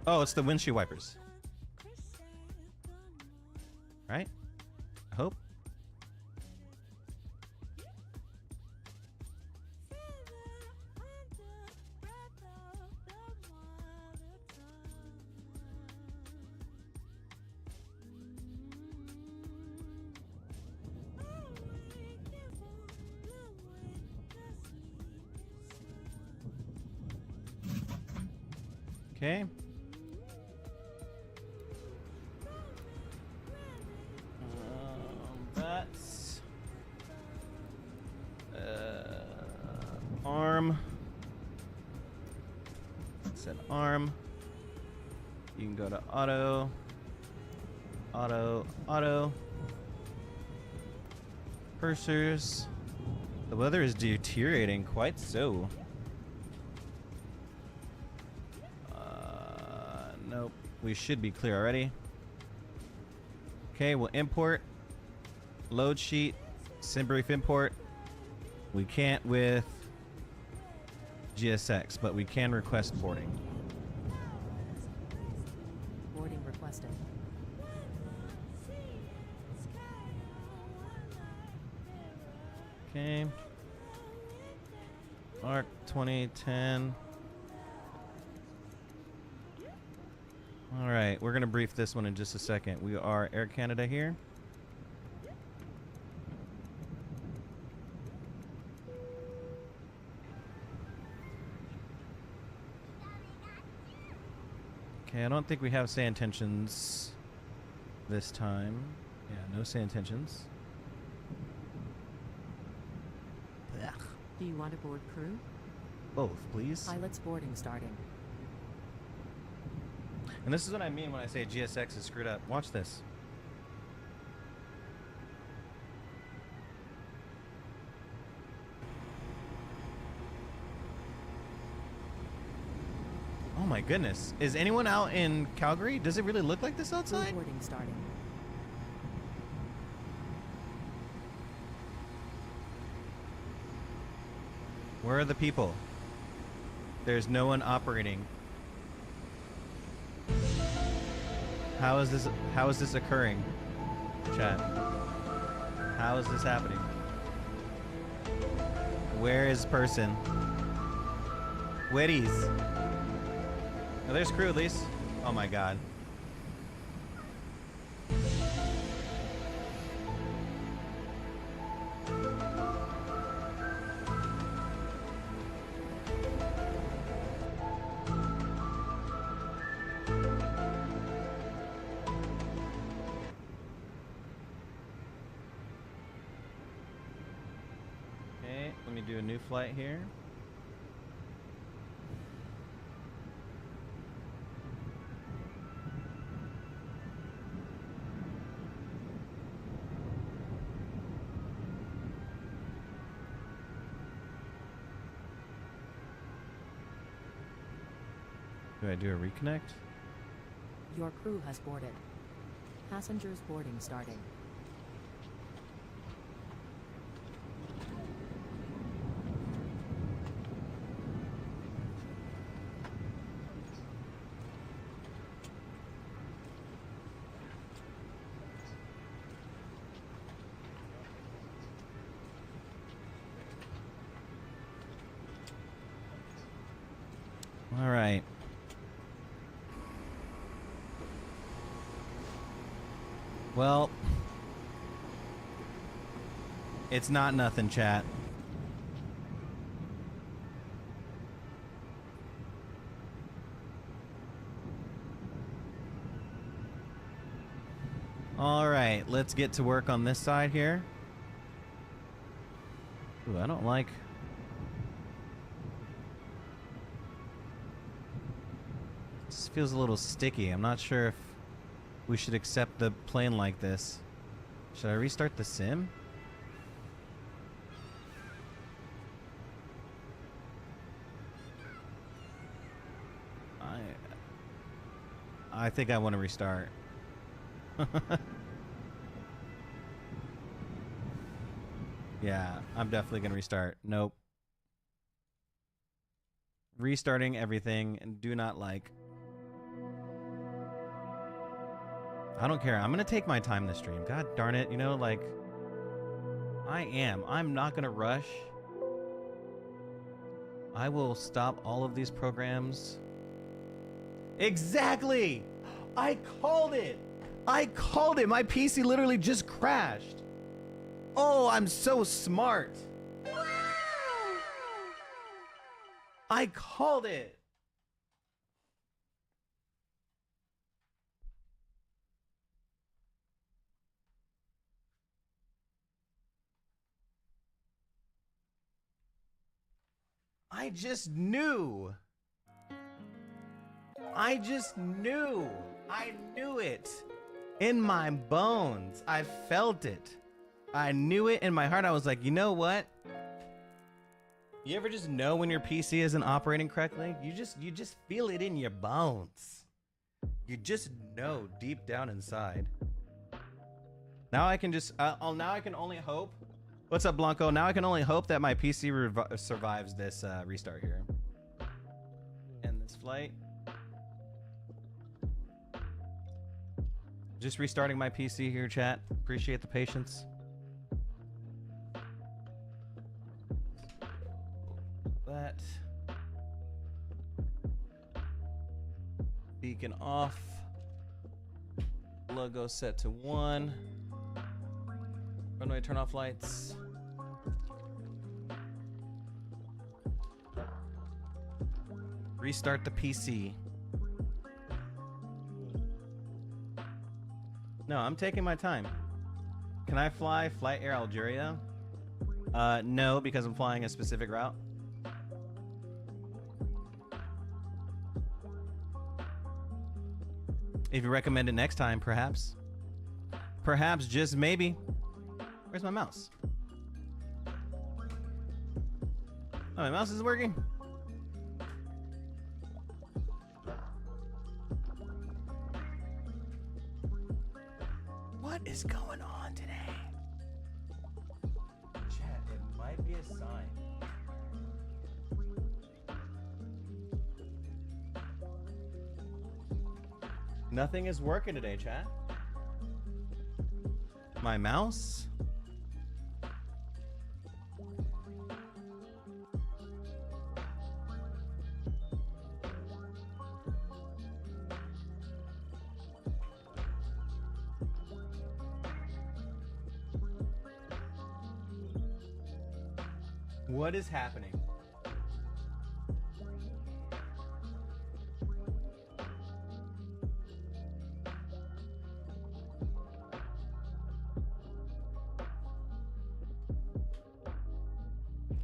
Oh, it's the windshield wipers. Right? I hope. Okay. That's arm. It's an arm. You can go to auto, auto, auto. Pursers. The weather is deteriorating quite so. Nope. We should be clear already. Okay, we'll import. Load sheet. SimBrief import. We can't with GSX, but we can request boarding. Boarding requested. Okay. ARC 2010. All right, we're gonna brief this one in just a second. We are Air Canada here. Okay, I don't think we have say intentions this time. Yeah, no say intentions. Ugh. Do you want a board crew? Both, please. Pilot's boarding starting. And this is what I mean when I say GSX is screwed up. Watch this. Oh my goodness. Is anyone out in Calgary? Does it really look like this outside? Boarding starting. Where are the people? There's no one operating. How is this occurring? Chat. How is this happening? Where is person? Where's? Oh, there's crew at least. Oh my god. Okay, let me do a new flight here. Do I do a reconnect? Your crew has boarded. Passengers boarding starting. All right. Well, it's not nothing, chat. All right, let's get to work on this side here. Ooh, I don't like... This feels a little sticky. I'm not sure if we should accept the plane like this. Should I restart the sim? I think I want to restart. Yeah, I'm definitely gonna restart. Nope. Restarting everything and do not like. I don't care. I'm gonna take my time this stream. God darn it. You know, like, I'm not gonna rush. I will stop all of these programs. Exactly! I called it! I called it! My PC literally just crashed. Oh, I'm so smart. I called it. I just knew. I just knew. I knew it. In my bones. I felt it. I knew it in my heart. I was like, you know what? You ever just know when your PC isn't operating correctly? You just feel it in your bones. You just know deep down inside. Now I can just now I can only hope. What's up, Blanco? Now I can only hope that my PC survives this restart here. End this flight. Just restarting my PC here, chat. Appreciate the patience. That. Beacon off. Logo set to 1. Runway turn off lights. Restart the PC. No, I'm taking my time. Can I fly Flight Air Algeria? No, because I'm flying a specific route. If you recommend it next time, perhaps. Perhaps, just maybe. Where's my mouse? Oh, my mouse is working. What is going on today? Chat, it might be a sign. Nothing is working today, chat. My mouse? What is happening?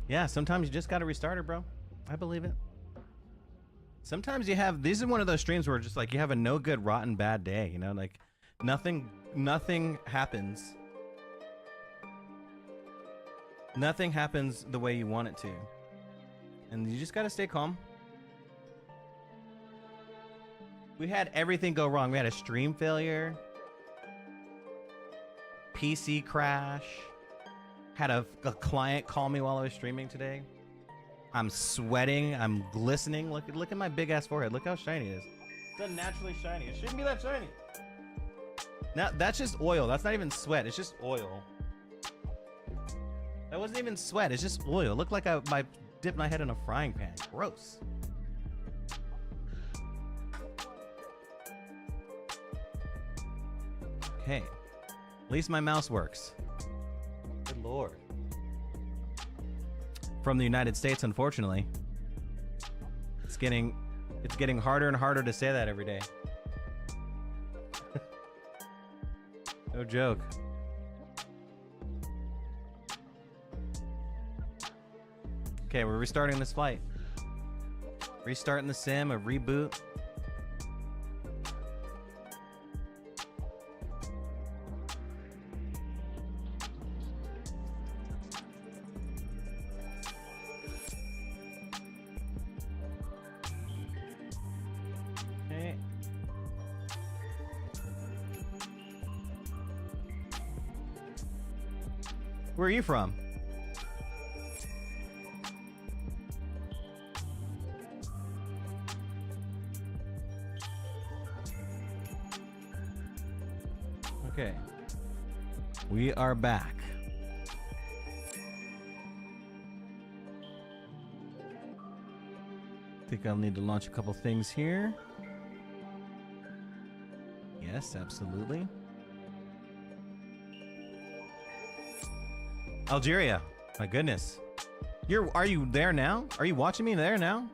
Yeah, sometimes you just gotta restart it, bro. I believe it. Sometimes you have, this is one of those streams where just like you have a no good, rotten, bad day, you know, like nothing happens. Nothing happens the way you want it to. And you just gotta stay calm. We had everything go wrong. We had a stream failure, PC crash, had a client call me while I was streaming today. I'm sweating, I'm glistening. Look at my big ass forehead. Look how shiny it is. It's unnaturally shiny. It shouldn't be that shiny. Now that's just oil. That's not even sweat. It's just oil. That wasn't even sweat. It's just oil. It looked like I dipped my head in a frying pan. Gross. Okay. At least my mouse works. Good lord. From the United States, unfortunately. It's getting harder and harder to say that every day. No joke. Okay, we're restarting this flight. Restarting the sim, a reboot. Okay. Where are you from? Okay, we are back. I think I'll need to launch a couple things here. Yes, absolutely. Algeria, my goodness. Are you there now? Are you watching me there now?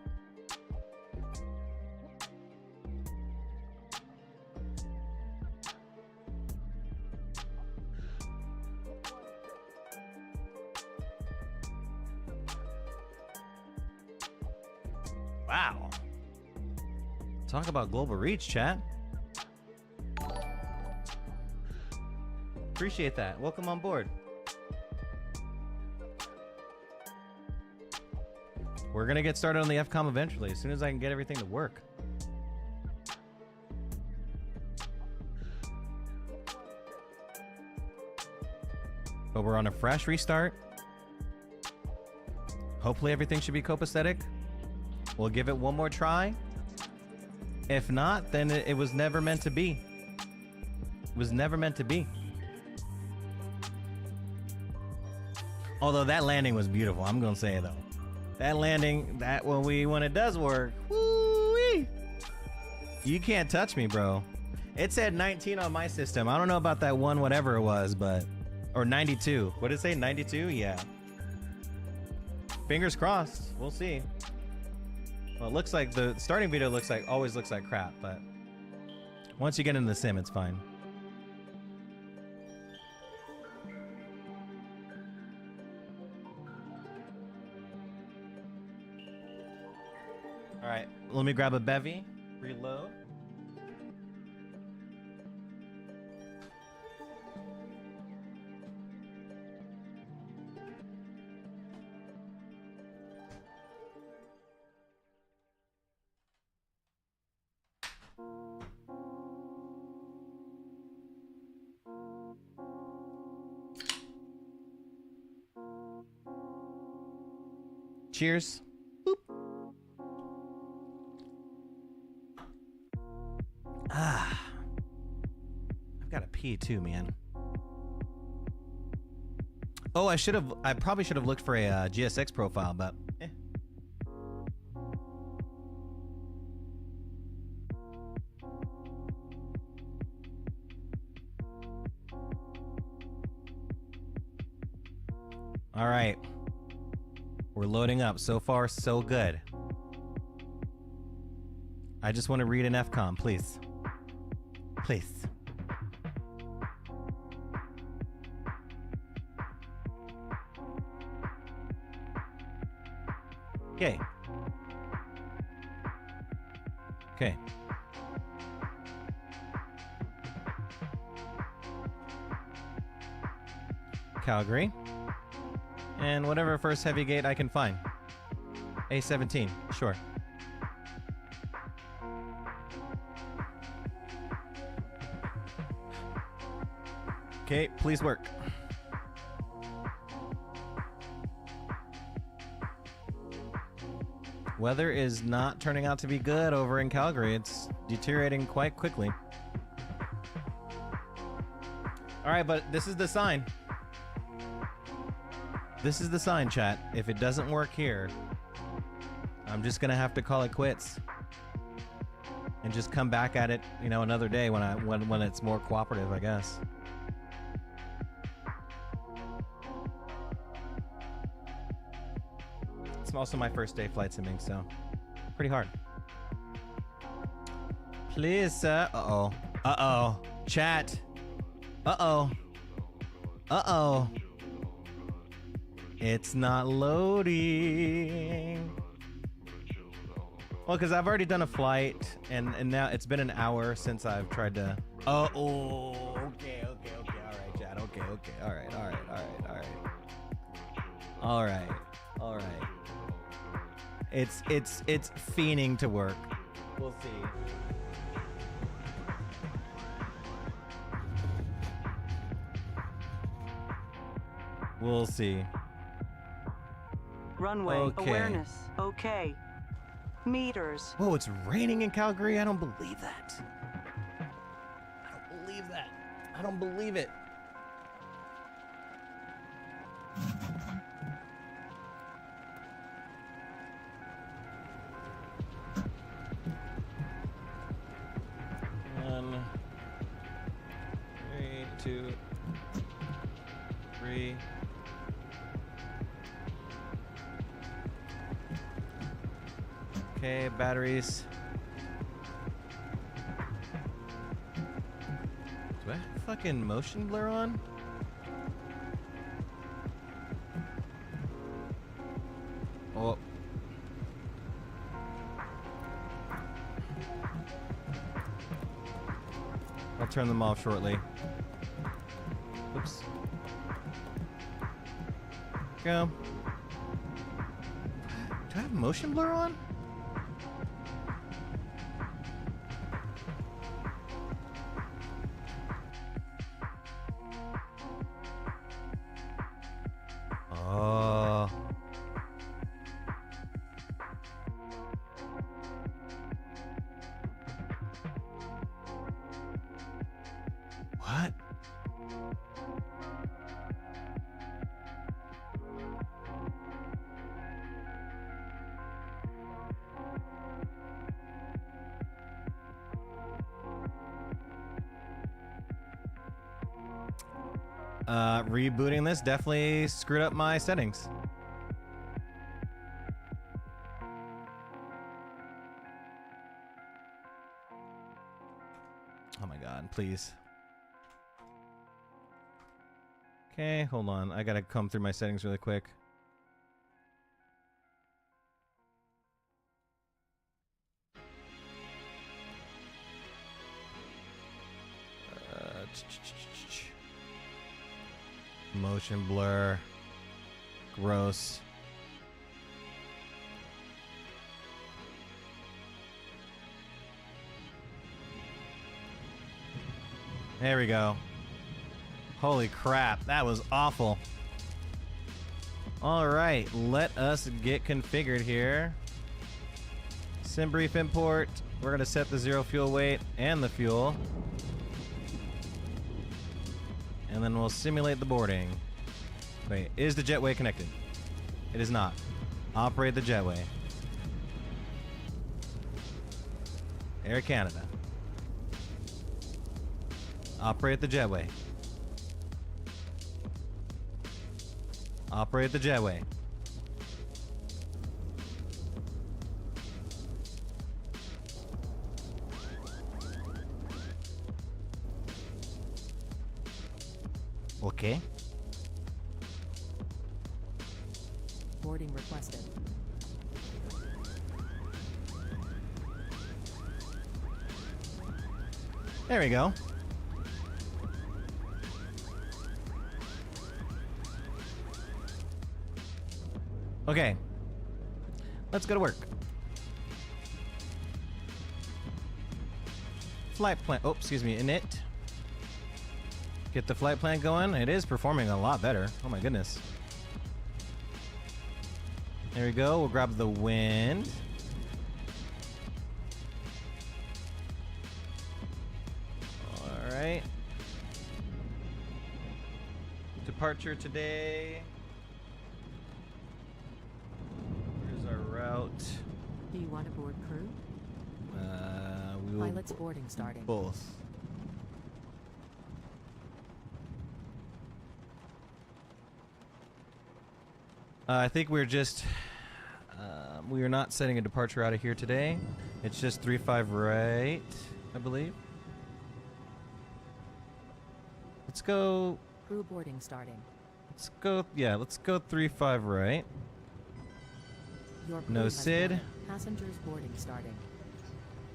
Wow. Talk about global reach, chat. Appreciate that. Welcome on board. We're gonna get started on the FCOM eventually, as soon as I can get everything to work. But we're on a fresh restart. Hopefully everything should be copacetic. We'll give it one more try. If not, then it was never meant to be. It was never meant to be. Although that landing was beautiful, I'm gonna say though. That landing, when it does work, woo-wee, you can't touch me, bro. It said 19 on my system. I don't know about that one, whatever it was, but, or 92. What did it say, 92? Yeah. Fingers crossed, we'll see. Well, it looks like the starting video always looks like crap, but once you get into the sim, it's fine. All right, let me grab a bevy, reload. Cheers. Boop. Ah. I've got to pee too, man. Oh, I probably should have looked for a GSX profile, but eh. All right. We're loading up. So far, so good. I just want to read an FCOM, please. Please. Okay. Okay. Calgary. And whatever first heavy gate I can find. A17, sure. Okay, please work. Weather is not turning out to be good over in Calgary. It's deteriorating quite quickly. All right, but this is the sign. This is the sign, chat. If it doesn't work here, I'm just gonna have to call it quits and just come back at it, you know, another day when it's more cooperative, I guess. It's also my first day flight simming, so pretty hard. Please, sir. Uh-oh. Uh-oh. Chat. Uh-oh. Uh-oh. It's not loading. Well, because I've already done a flight, and now it's been an hour since I've tried to... Oh, okay. All right, chat. Okay. All right. It's fiending to work. We'll see. We'll see. Runway Okay. awareness. Okay. Meters. Whoa, it's raining in Calgary? I don't believe that. I don't believe it. One, 3, 2, 3. Okay, batteries. Do I have fucking motion blur on? Oh. I'll turn them off shortly. Oops. Go. Do I have motion blur on? Oh. What? Rebooting this definitely screwed up my settings. Oh my god, please. Okay, hold on. I gotta come through my settings really quick. Motion blur. Gross. There we go. Holy crap, that was awful. All right, let us get configured here. Sim brief import. We're gonna set the 0 fuel weight and the fuel. And then we'll simulate the boarding. Wait, is the jetway connected? It is not. Operate the jetway. Air Canada. Operate the jetway. Operate the jetway. Okay. Boarding requested. There we go. Okay. Let's go to work. Flight plan. Oh, excuse me. Init. Get the flight plan going. It is performing a lot better. Oh my goodness. There we go. We'll grab the wind. All right. Departure today. Here's our route. Do you want to board crew? We will Pilot's boarding starting. both. I think we're just we are not setting a departure out of here today. It's just 35 right, I believe. Let's go. Crew boarding starting. Let's go. Yeah, let's go 35 right. Your crew No has Sid. boarded. Passengers boarding starting.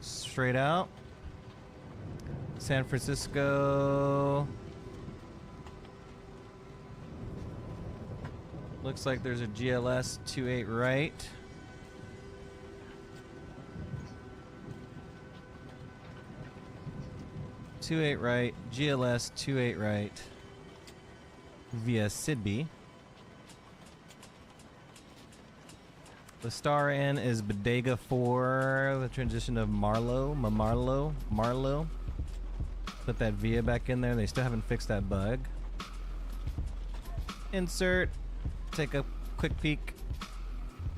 Straight out. San Francisco. Looks like there's a GLS 28 right. Two-eight right, GLS 28 right via Sidby. The star in is Bodega 4, the transition of Marlow. Put that via back in there. They still haven't fixed that bug. Insert. Take a quick peek.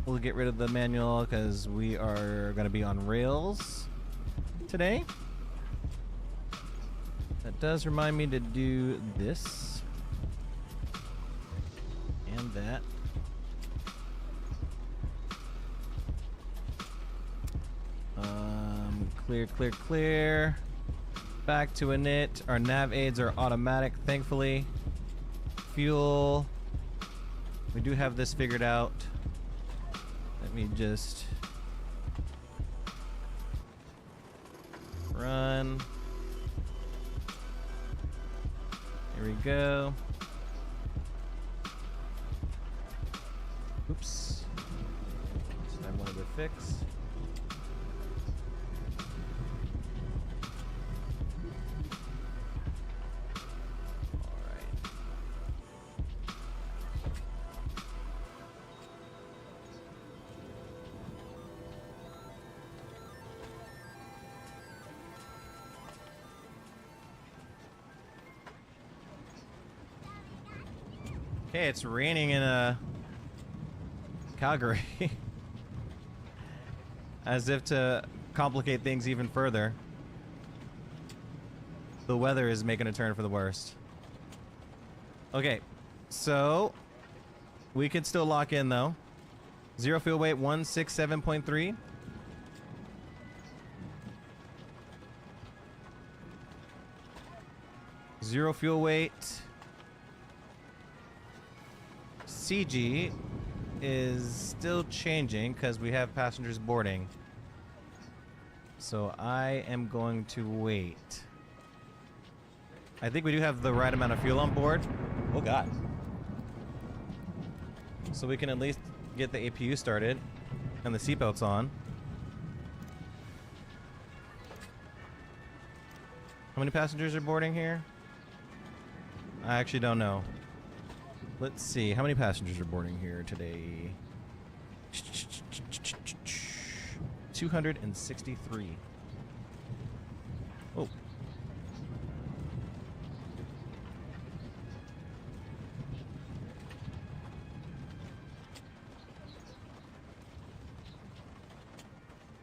We'll get rid of the manual because we are going to be on rails today. That does remind me to do this and that. Clear. Back to init. Our nav aids are automatic, thankfully. Fuel. We do have this figured out. Let me just run. Here we go. Oops. That's what I wanted to fix. Okay, it's raining in Calgary. As if to complicate things even further. The weather is making a turn for the worst. Okay, so we can still lock in though. 0 fuel weight 167.3. Zero fuel weight. CG is still changing because we have passengers boarding. So I am going to wait. I think we do have the right amount of fuel on board. Oh God. So we can at least get the APU started and the seatbelts on. How many passengers are boarding here? I actually don't know. Let's see. How many passengers are boarding here today? 263. Oh.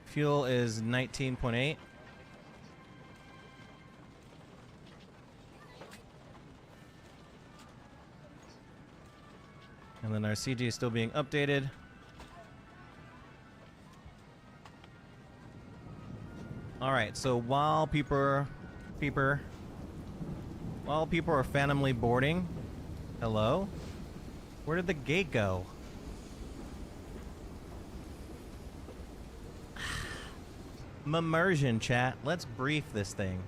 Fuel is 19.8. And then our CG is still being updated. All right, so while people are phantomly boarding, hello? Where did the gate go? Immersion, chat. Let's brief this thing.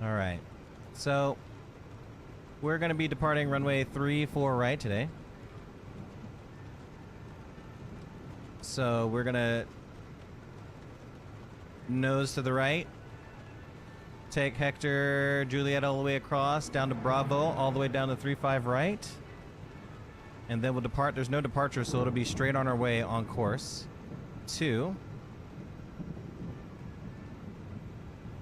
All right, so we're going to be departing runway 34 right today. So we're going to nose to the right, take Hector Juliet all the way across, down to Bravo, all the way down to 35 right. And then we'll depart. There's no departure, so it'll be straight on our way on course to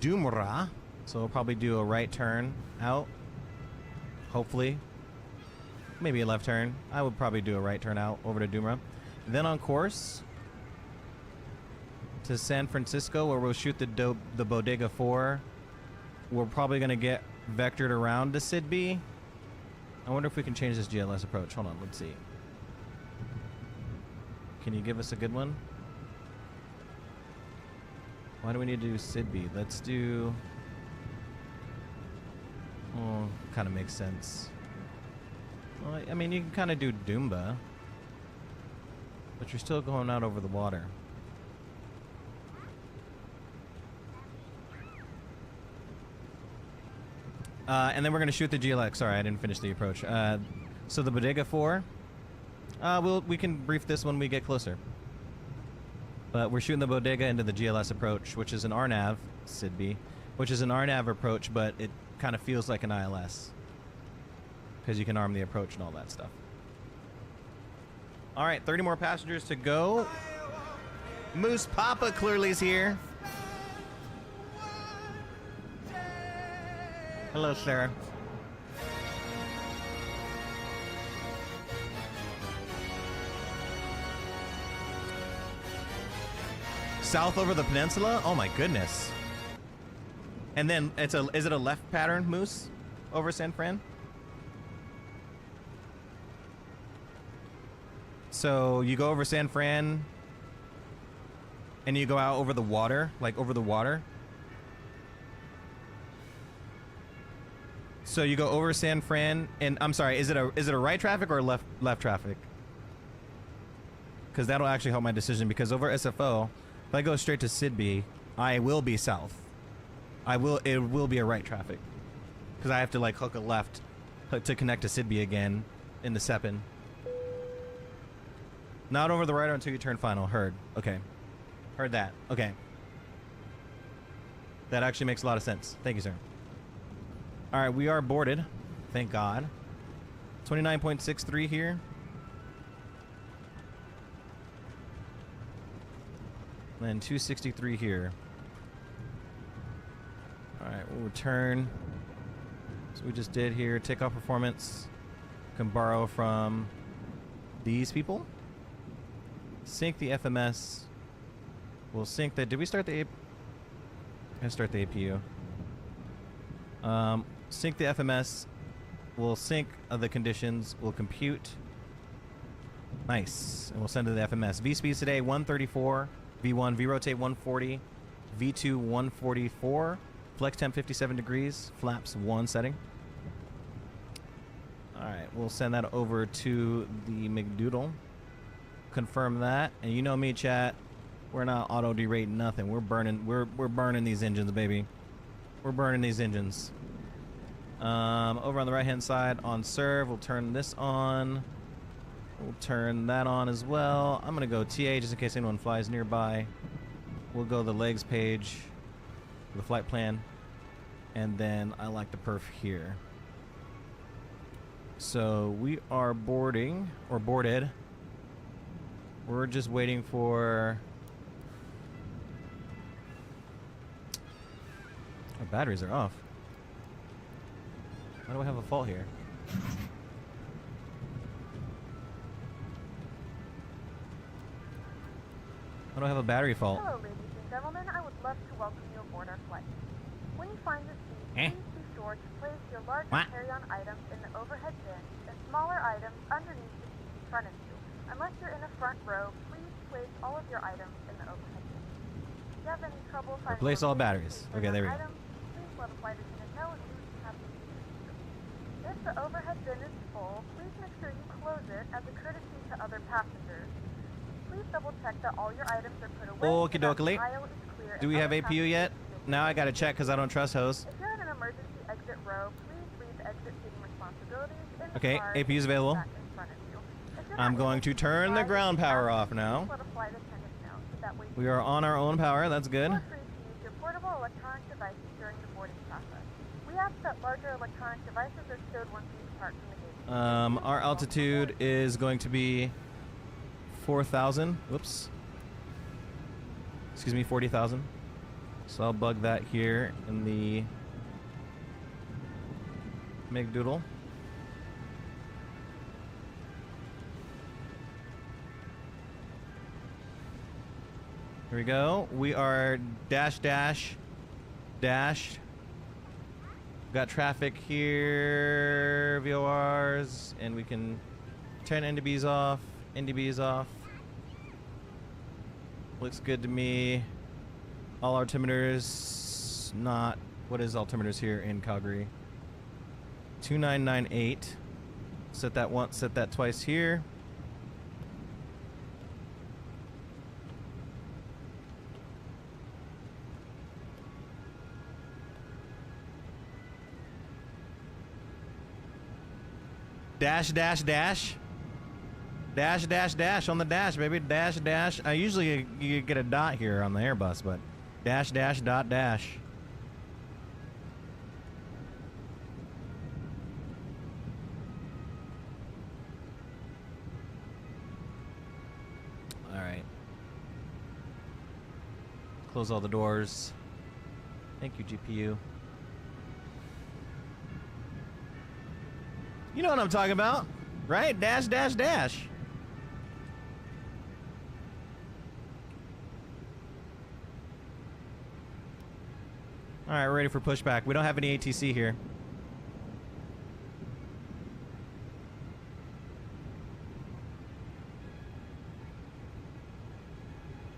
Dumra. So we'll probably do a right turn out. Hopefully. Maybe a left turn. I would probably do a right turn out over to Dumra. Then on course to San Francisco, where we'll shoot the Bodega 4. We're probably going to get vectored around to Sidby. I wonder if we can change this GLS approach. Hold on, let's see. Can you give us a good one? Why do we need to do Sidby? Let's do... Oh, kind of makes sense. Well, I mean, you can kind of do Doomba, but you're still going out over the water. And then we're going to shoot the GLX. Sorry, I didn't finish the approach. So the Bodega 4, we can brief this when we get closer. But we're shooting the Bodega into the GLS approach, which is an RNAV, Sidby, which is an RNAV approach, but it kind of feels like an ILS because you can arm the approach and all that stuff. All right, 30 more passengers to go. Moose Papa clearly is here. Hello, Sarah. South over the peninsula? Oh my goodness. And then is it a left pattern, Moose, over San Fran? So you go over San Fran and you go out over the water, like over the water. So you go over San Fran, and I'm sorry, is it a right traffic or left traffic? Because that'll actually help my decision. Because over SFO, if I go straight to Sidby, I will be south. It will be a right traffic, because I have to like hook a left to connect to Sidby again in the Seppin. Not over the right until you turn final. Heard. Okay. Heard that. Okay. That actually makes a lot of sense. Thank you, sir. All right, we are boarded. Thank God. 29.63 here. And 263 here. All right, we'll return. So we just did here. Takeoff performance. Can borrow from these people. Sync the FMS. We'll sync the... Did we start the... Let's start the APU. Sync the FMS. We'll sync the conditions. We'll compute. Nice. And we'll send to the FMS. V speeds today 134. V1. V rotate 140. V2 144. Flex temp 57 degrees. Flaps 1 setting. Alright, we'll send that over to the McDoodle. Confirm that. And you know me, chat. We're not auto derating nothing. We're burning these engines, baby. We're burning these engines. Over on the right hand side on serve, we'll turn this on. We'll turn that on as well. I'm gonna go TA just in case anyone flies nearby. We'll go the legs page, the flight plan, and then I like the perf here. So we are boarding, or boarded. We're just waiting for... Our batteries are off. Why do I have a fault here? Why do I have a battery fault? Hello, ladies and gentlemen. I would love to welcome you aboard our flight. When you find your seat, please be sure to place your larger carry-on items in the overhead bin and smaller items underneath the seat in front of you. Unless you're in the front row, please place all of your items in the overhead bin. If you have any trouble finding Replace all batteries. Okay, there we go. items, please let a flight attendant know and we can have them assist you. If the overhead bin is full, please make sure you close it as a courtesy to other passengers. Please double check that all your items are put away. Okie dokie. Do we have APU yet? Now I gotta check because I don't trust hosts. If you're in an emergency exit row, please leave the exit seating responsibilities in the Okay, car APU is available. back in front of you. If you're I'm not going able to turn the fly, ground power off please now. let a flight attendant know so that way We are on our own power. That's good. feel free to use your portable electronic devices during the boarding process. We ask that larger electronic devices are stowed once you depart from the gate. Our altitude is going to be 4,000. Whoops. Excuse me, 40,000. So I'll bug that here in the McDoodle. Here we go. We are dash. Got traffic here, VORs, and we can turn NDBs off. NDBs off. Looks good to me. All altimeters, not... What is altimeters here in Calgary? 2998. Set that once, set that twice here. Dash on the dash, baby. Dash. Usually you get a dot here on the Airbus, but dash. All right. Close all the doors. Thank you, GPU. You know what I'm talking about, right? Dash. All right, we're ready for pushback. We don't have any ATC here.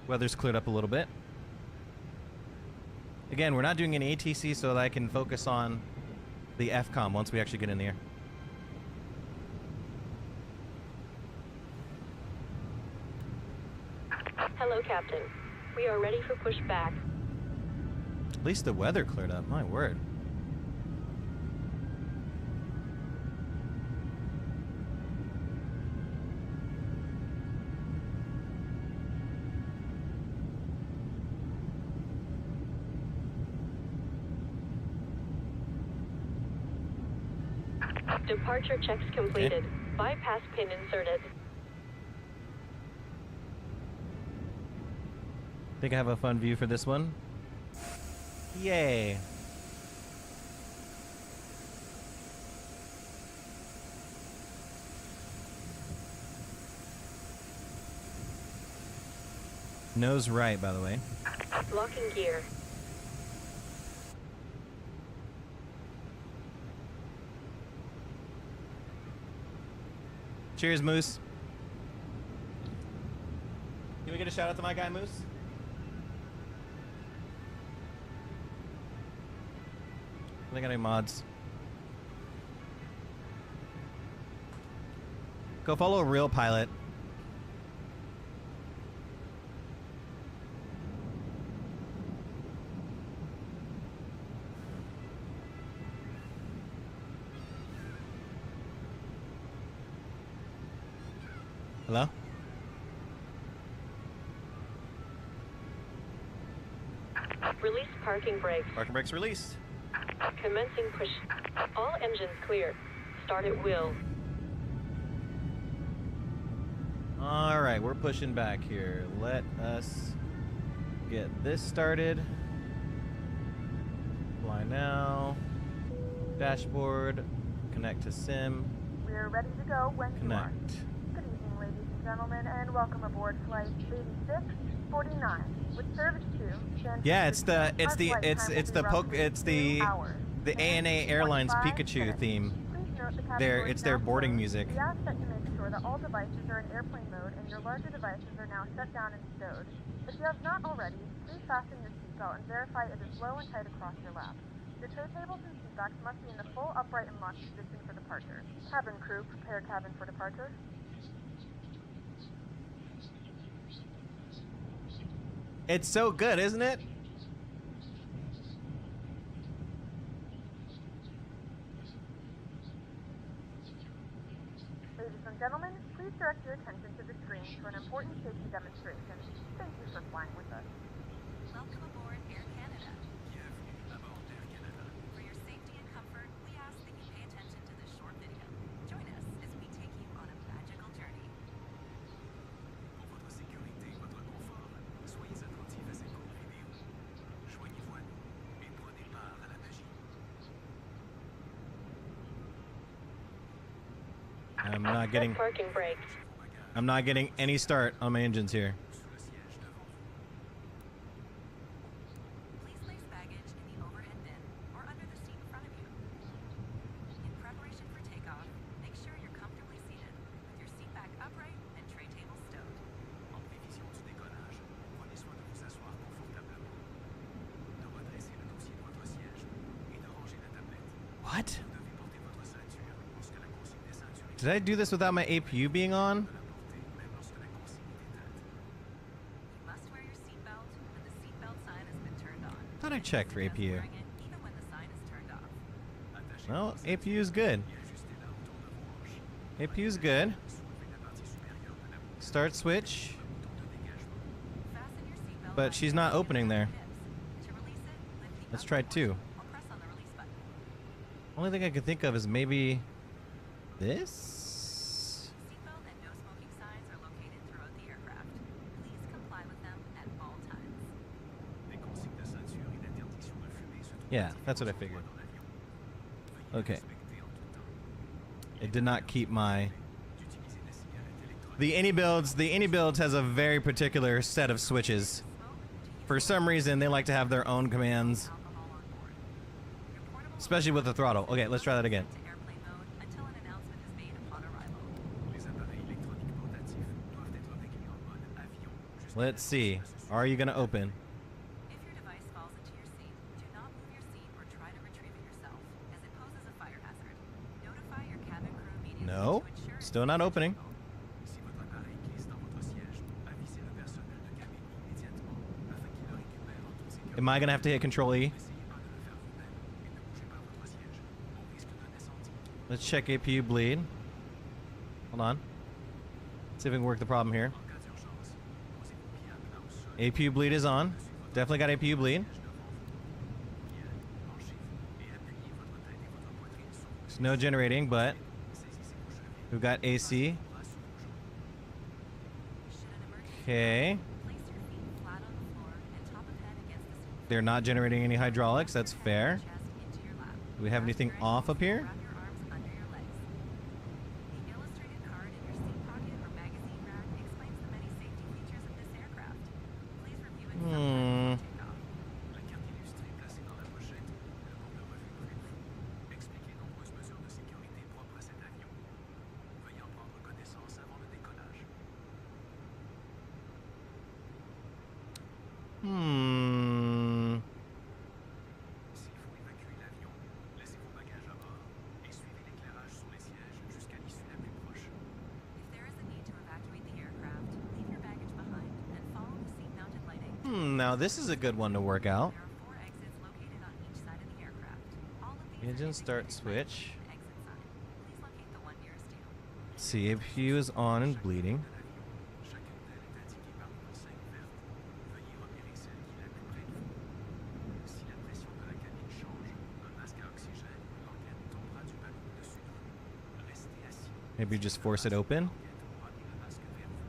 Weather's cleared up a little bit. Again, we're not doing any ATC so that I can focus on the FCOM once we actually get in the air. Hello, Captain. We are ready for pushback. At least the weather cleared up, my word. Departure checks completed. Bypass pin inserted. Think I have a fun view for this one? Yay. Nose right, by the way. Locking gear. Cheers, Moose. Can we get a shout out to my guy, Moose? I got any mods. Go follow a real pilot. Hello? Release parking brakes. Parking brakes released. Commencing push. All engines clear. Start at will. All right, we're pushing back here. Let us get this started. Fly now. Dashboard. Connect to sim. We're ready to go when you are. Connect. Good evening, ladies and gentlemen, and welcome aboard flight 8649 with service to San Yeah, Francisco. it's the Our flight time will be roughly 2 hours. the ANA Airlines 25 Pikachu minutes. theme. Please note the cabin It's is their now boarding closed. music. We ask that you make sure that all devices are in airplane mode and your larger devices are now shut down and stowed. If you have not already, please fasten your seatbelt and verify it is low and tight across your lap. Your tray tables and seatbacks must be in the full upright and locked position for departure. Cabin crew, prepare cabin for departure. It's so good, isn't it? Ladies and gentlemen, please direct your attention to the screen for an important safety demonstration. Thank you for flying with us. Welcome aboard Air Canada. For your safety and comfort, we ask that you pay attention to this short video. Join us as we take you on a magical journey. Pour votre sécurité et votre confort, soyez attentifs à cette courte vidéo. Joignez-vous à nous et prenez part à la magie. I'm not getting any start on my engines here. Please place baggage in the overhead bin or under the seat in front of you. In preparation for takeoff, make sure you're comfortably seated with your seat back upright and tray table stowed. En prévision du décollage, prenez soin de vous asseoir confortablement, de redresser le dossier de votre siège et de ranger la tablette. What? Vous devez porter votre ceinture lorsque la consigne des ceintures est Did I do this without my APU being on? même lorsque la consigne est éteinte. You must wear your seatbelt when the seatbelt sign has been turned on. I thought I checked for Suggest APU. wearing it even when the sign is turned off. Well, APU is good. APU is good. Start switch. Fasten your seatbelt But she's not opening there. to release it. Lift the Let's up try portion two. or press on the release button. Only thing I could think of is maybe this? Seatbelt and no smoking signs are located throughout the aircraft. Please comply with them at all times. Des consignes de ceinture et d'interdiction de fumer se trouvent Yeah, that's what I figured. dans l'avion. Veuillez Okay. respecter en tout temps. It did not keep my... D'utiliser des cigarettes électroniques. The any builds has a very particular set of switches. For some reason, they like to have their own commands. Especially with the throttle. Okay, let's try that again. To airplane mode until an announcement is made upon arrival. Les appareils électroniques portatifs doivent être réglés en mode avion jusqu'à Let's see. Are you gonna open? If your device falls into your seat, do not move your seat or try to retrieve it yourself, as it poses a fire hazard. Notify your cabin crew immediately No. to ensure Still not opening. Si votre appareil glisse dans votre siège, avisez le personnel de cabine immédiatement afin qu'il le récupère en toute sécurité. Am I gonna have to hit Control E? N'essayez pas de le faire vous-même et ne bougez pas votre siège au risque d'un incendie. Let's check APU bleed. Hold on. See if we can work the problem here. En cas d'urgence, posez vos pieds à plat au sol. APU bleed is on. Definitely got APU bleed. Bien, penchez-vous et appuyez votre tête et votre poitrine sur vos There's no generating, but saisissez vos chevilles. we've got AC. Bras sous vos genoux. should an emergency Okay. place your feet flat on the floor and top of head against the seat. They're not generating any hydraulics. That's fair. Chest into your lap. Do we have anything off up here? Wrap your arms under your legs. The illustrated card in your seat pocket or magazine rack explains the many safety features of this aircraft. Please review it sometime before takeoff. La carte illustrée placée dans la pochette, le nombre de revues près de vous, explique les nombreuses mesures de sécurité propres à cet avion. Veuillez en prendre connaissance avant le décollage. Hmm. S'il faut évacuer l'avion, Now this is a good one to work out. There are 4 exits located on each side of the aircraft. All of these Engine start switch. exit sign. Please locate the one nearest you. CPU is on and bleeding. Chacune d'elles est indiquée par une enseigne verte. Veuillez repérer celle qui est la plus près de vous. Si la pression de la cabine change, un masque à oxygène ou l'enquête tombera du ballon au-dessus de vous. Restez assis. Maybe just force it open. Ramenez le masque vers vous.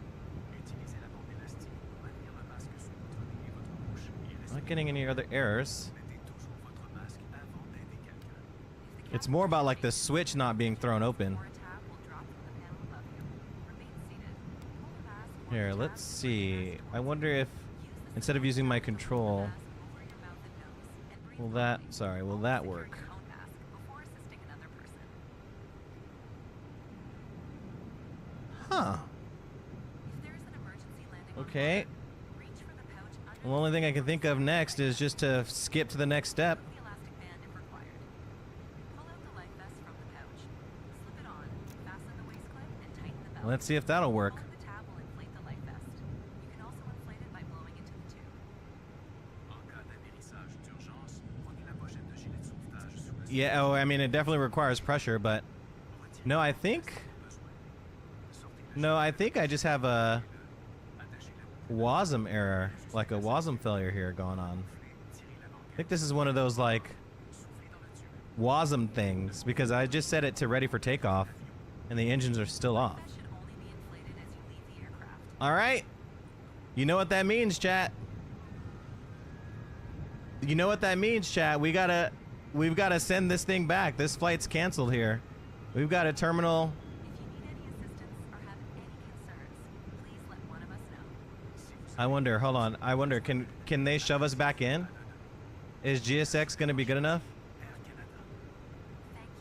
Utilisez la bombe élastique pour maintenir le masque sous votre nez et votre bouche. Et restez Not getting any other errors. mettez toujours votre masque avant d'aider quelqu'un. It's more about like the switch not being thrown open. Or a tab will drop from the panel above you. Remain seated. Pull the mask or Here, tab let's to see. I wonder if use the instead of using my pull the control, mask over your mouth and nose and breathe will normally. that, sorry, will that Always work? secure your own mask before assisting another person. Huh. If there is an emergency landing on Okay. water, reach for the pouch under The only thing I can think of next is just to skip to the next step. the elastic band if required. Pull out the life vest from the pouch. Slip it on, fasten the waist clip, and tighten the belt. Let's see if that'll work. Pulling the tab will inflate the life vest. You can also inflate it by blowing into the tube. En cas d'amérissage d'urgence, prenez la pochette de gilet de sauvetage sous la Yeah, oh, I mean, it definitely requires pressure, but no, I think, no, I think I just have a WASM error, like a WASM failure here going on. I think this is one of those like WASM things because I just set it to ready for takeoff and the engines are still off. That should only be inflated as you leave the aircraft. All right. You know what that means, chat. You know what that means, chat. We've got to send this thing back. This flight's canceled here. We've got a terminal. If you need any assistance or have any concerns, please let one of us know. I wonder, hold on. I wonder, can they shove us back in? Is GSX going to be good enough? Thank you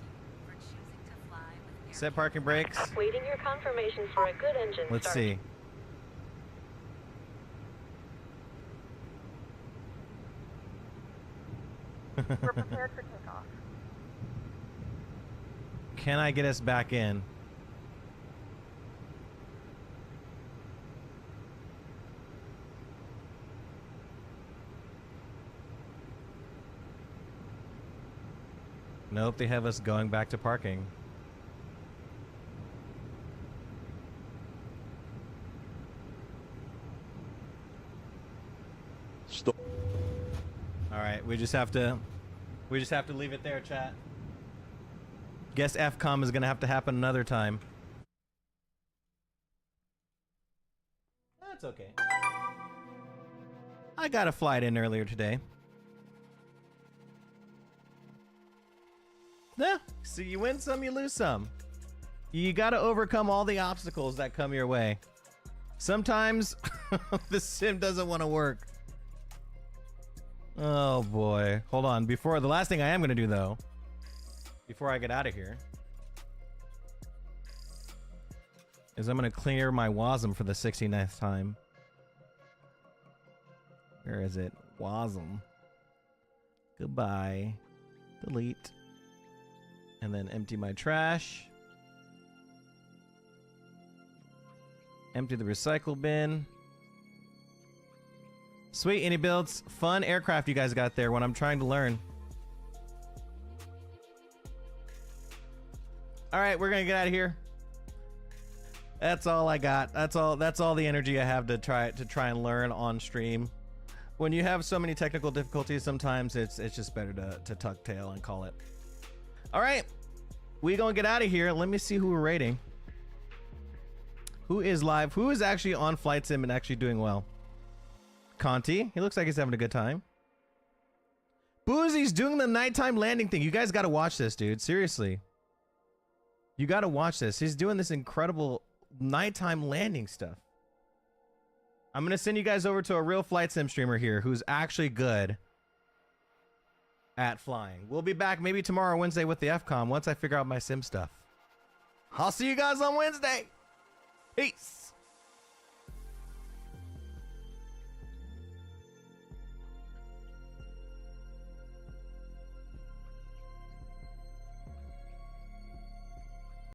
for choosing to fly with Air Set parking brakes. Waiting your confirmation for a good engine Let's start. see. We're prepared for takeoff. Can I get us back in? Nope, they have us going back to parking. Stop. All right, we just have to leave it there, chat. Guess FCOM is gonna have to happen another time. That's okay. I got a flight in earlier today. Yeah, so you win some, you lose some. You gotta overcome all the obstacles that come your way. Sometimes the sim doesn't want to work. Oh boy. Hold on. Before the last thing I am gonna do though, before I get out of here, is I'm gonna clear my WASM for the 69th time. Where is it? WASM. Goodbye. Delete. And then empty my trash. Empty the recycle bin. Sweet, any builds? Fun aircraft you guys got there when I'm trying to learn. All right, we're gonna get out of here. That's all I got. That's all the energy I have to try and learn on stream. When you have so many technical difficulties, sometimes it's just better to tuck tail and call it. All right, we gonna get out of here. Let me see who we're rating. Who is live? Who is actually on Flight Sim and actually doing well? Conti, he looks like he's having a good time. Boozy's doing the nighttime landing thing. You guys got to watch this, dude. Seriously. You got to watch this. He's doing this incredible nighttime landing stuff. I'm going to send you guys over to a real Flight Sim streamer here who's actually good at flying. We'll be back maybe tomorrow or Wednesday with the FCOM once I figure out my sim stuff. I'll see you guys on Wednesday. Peace.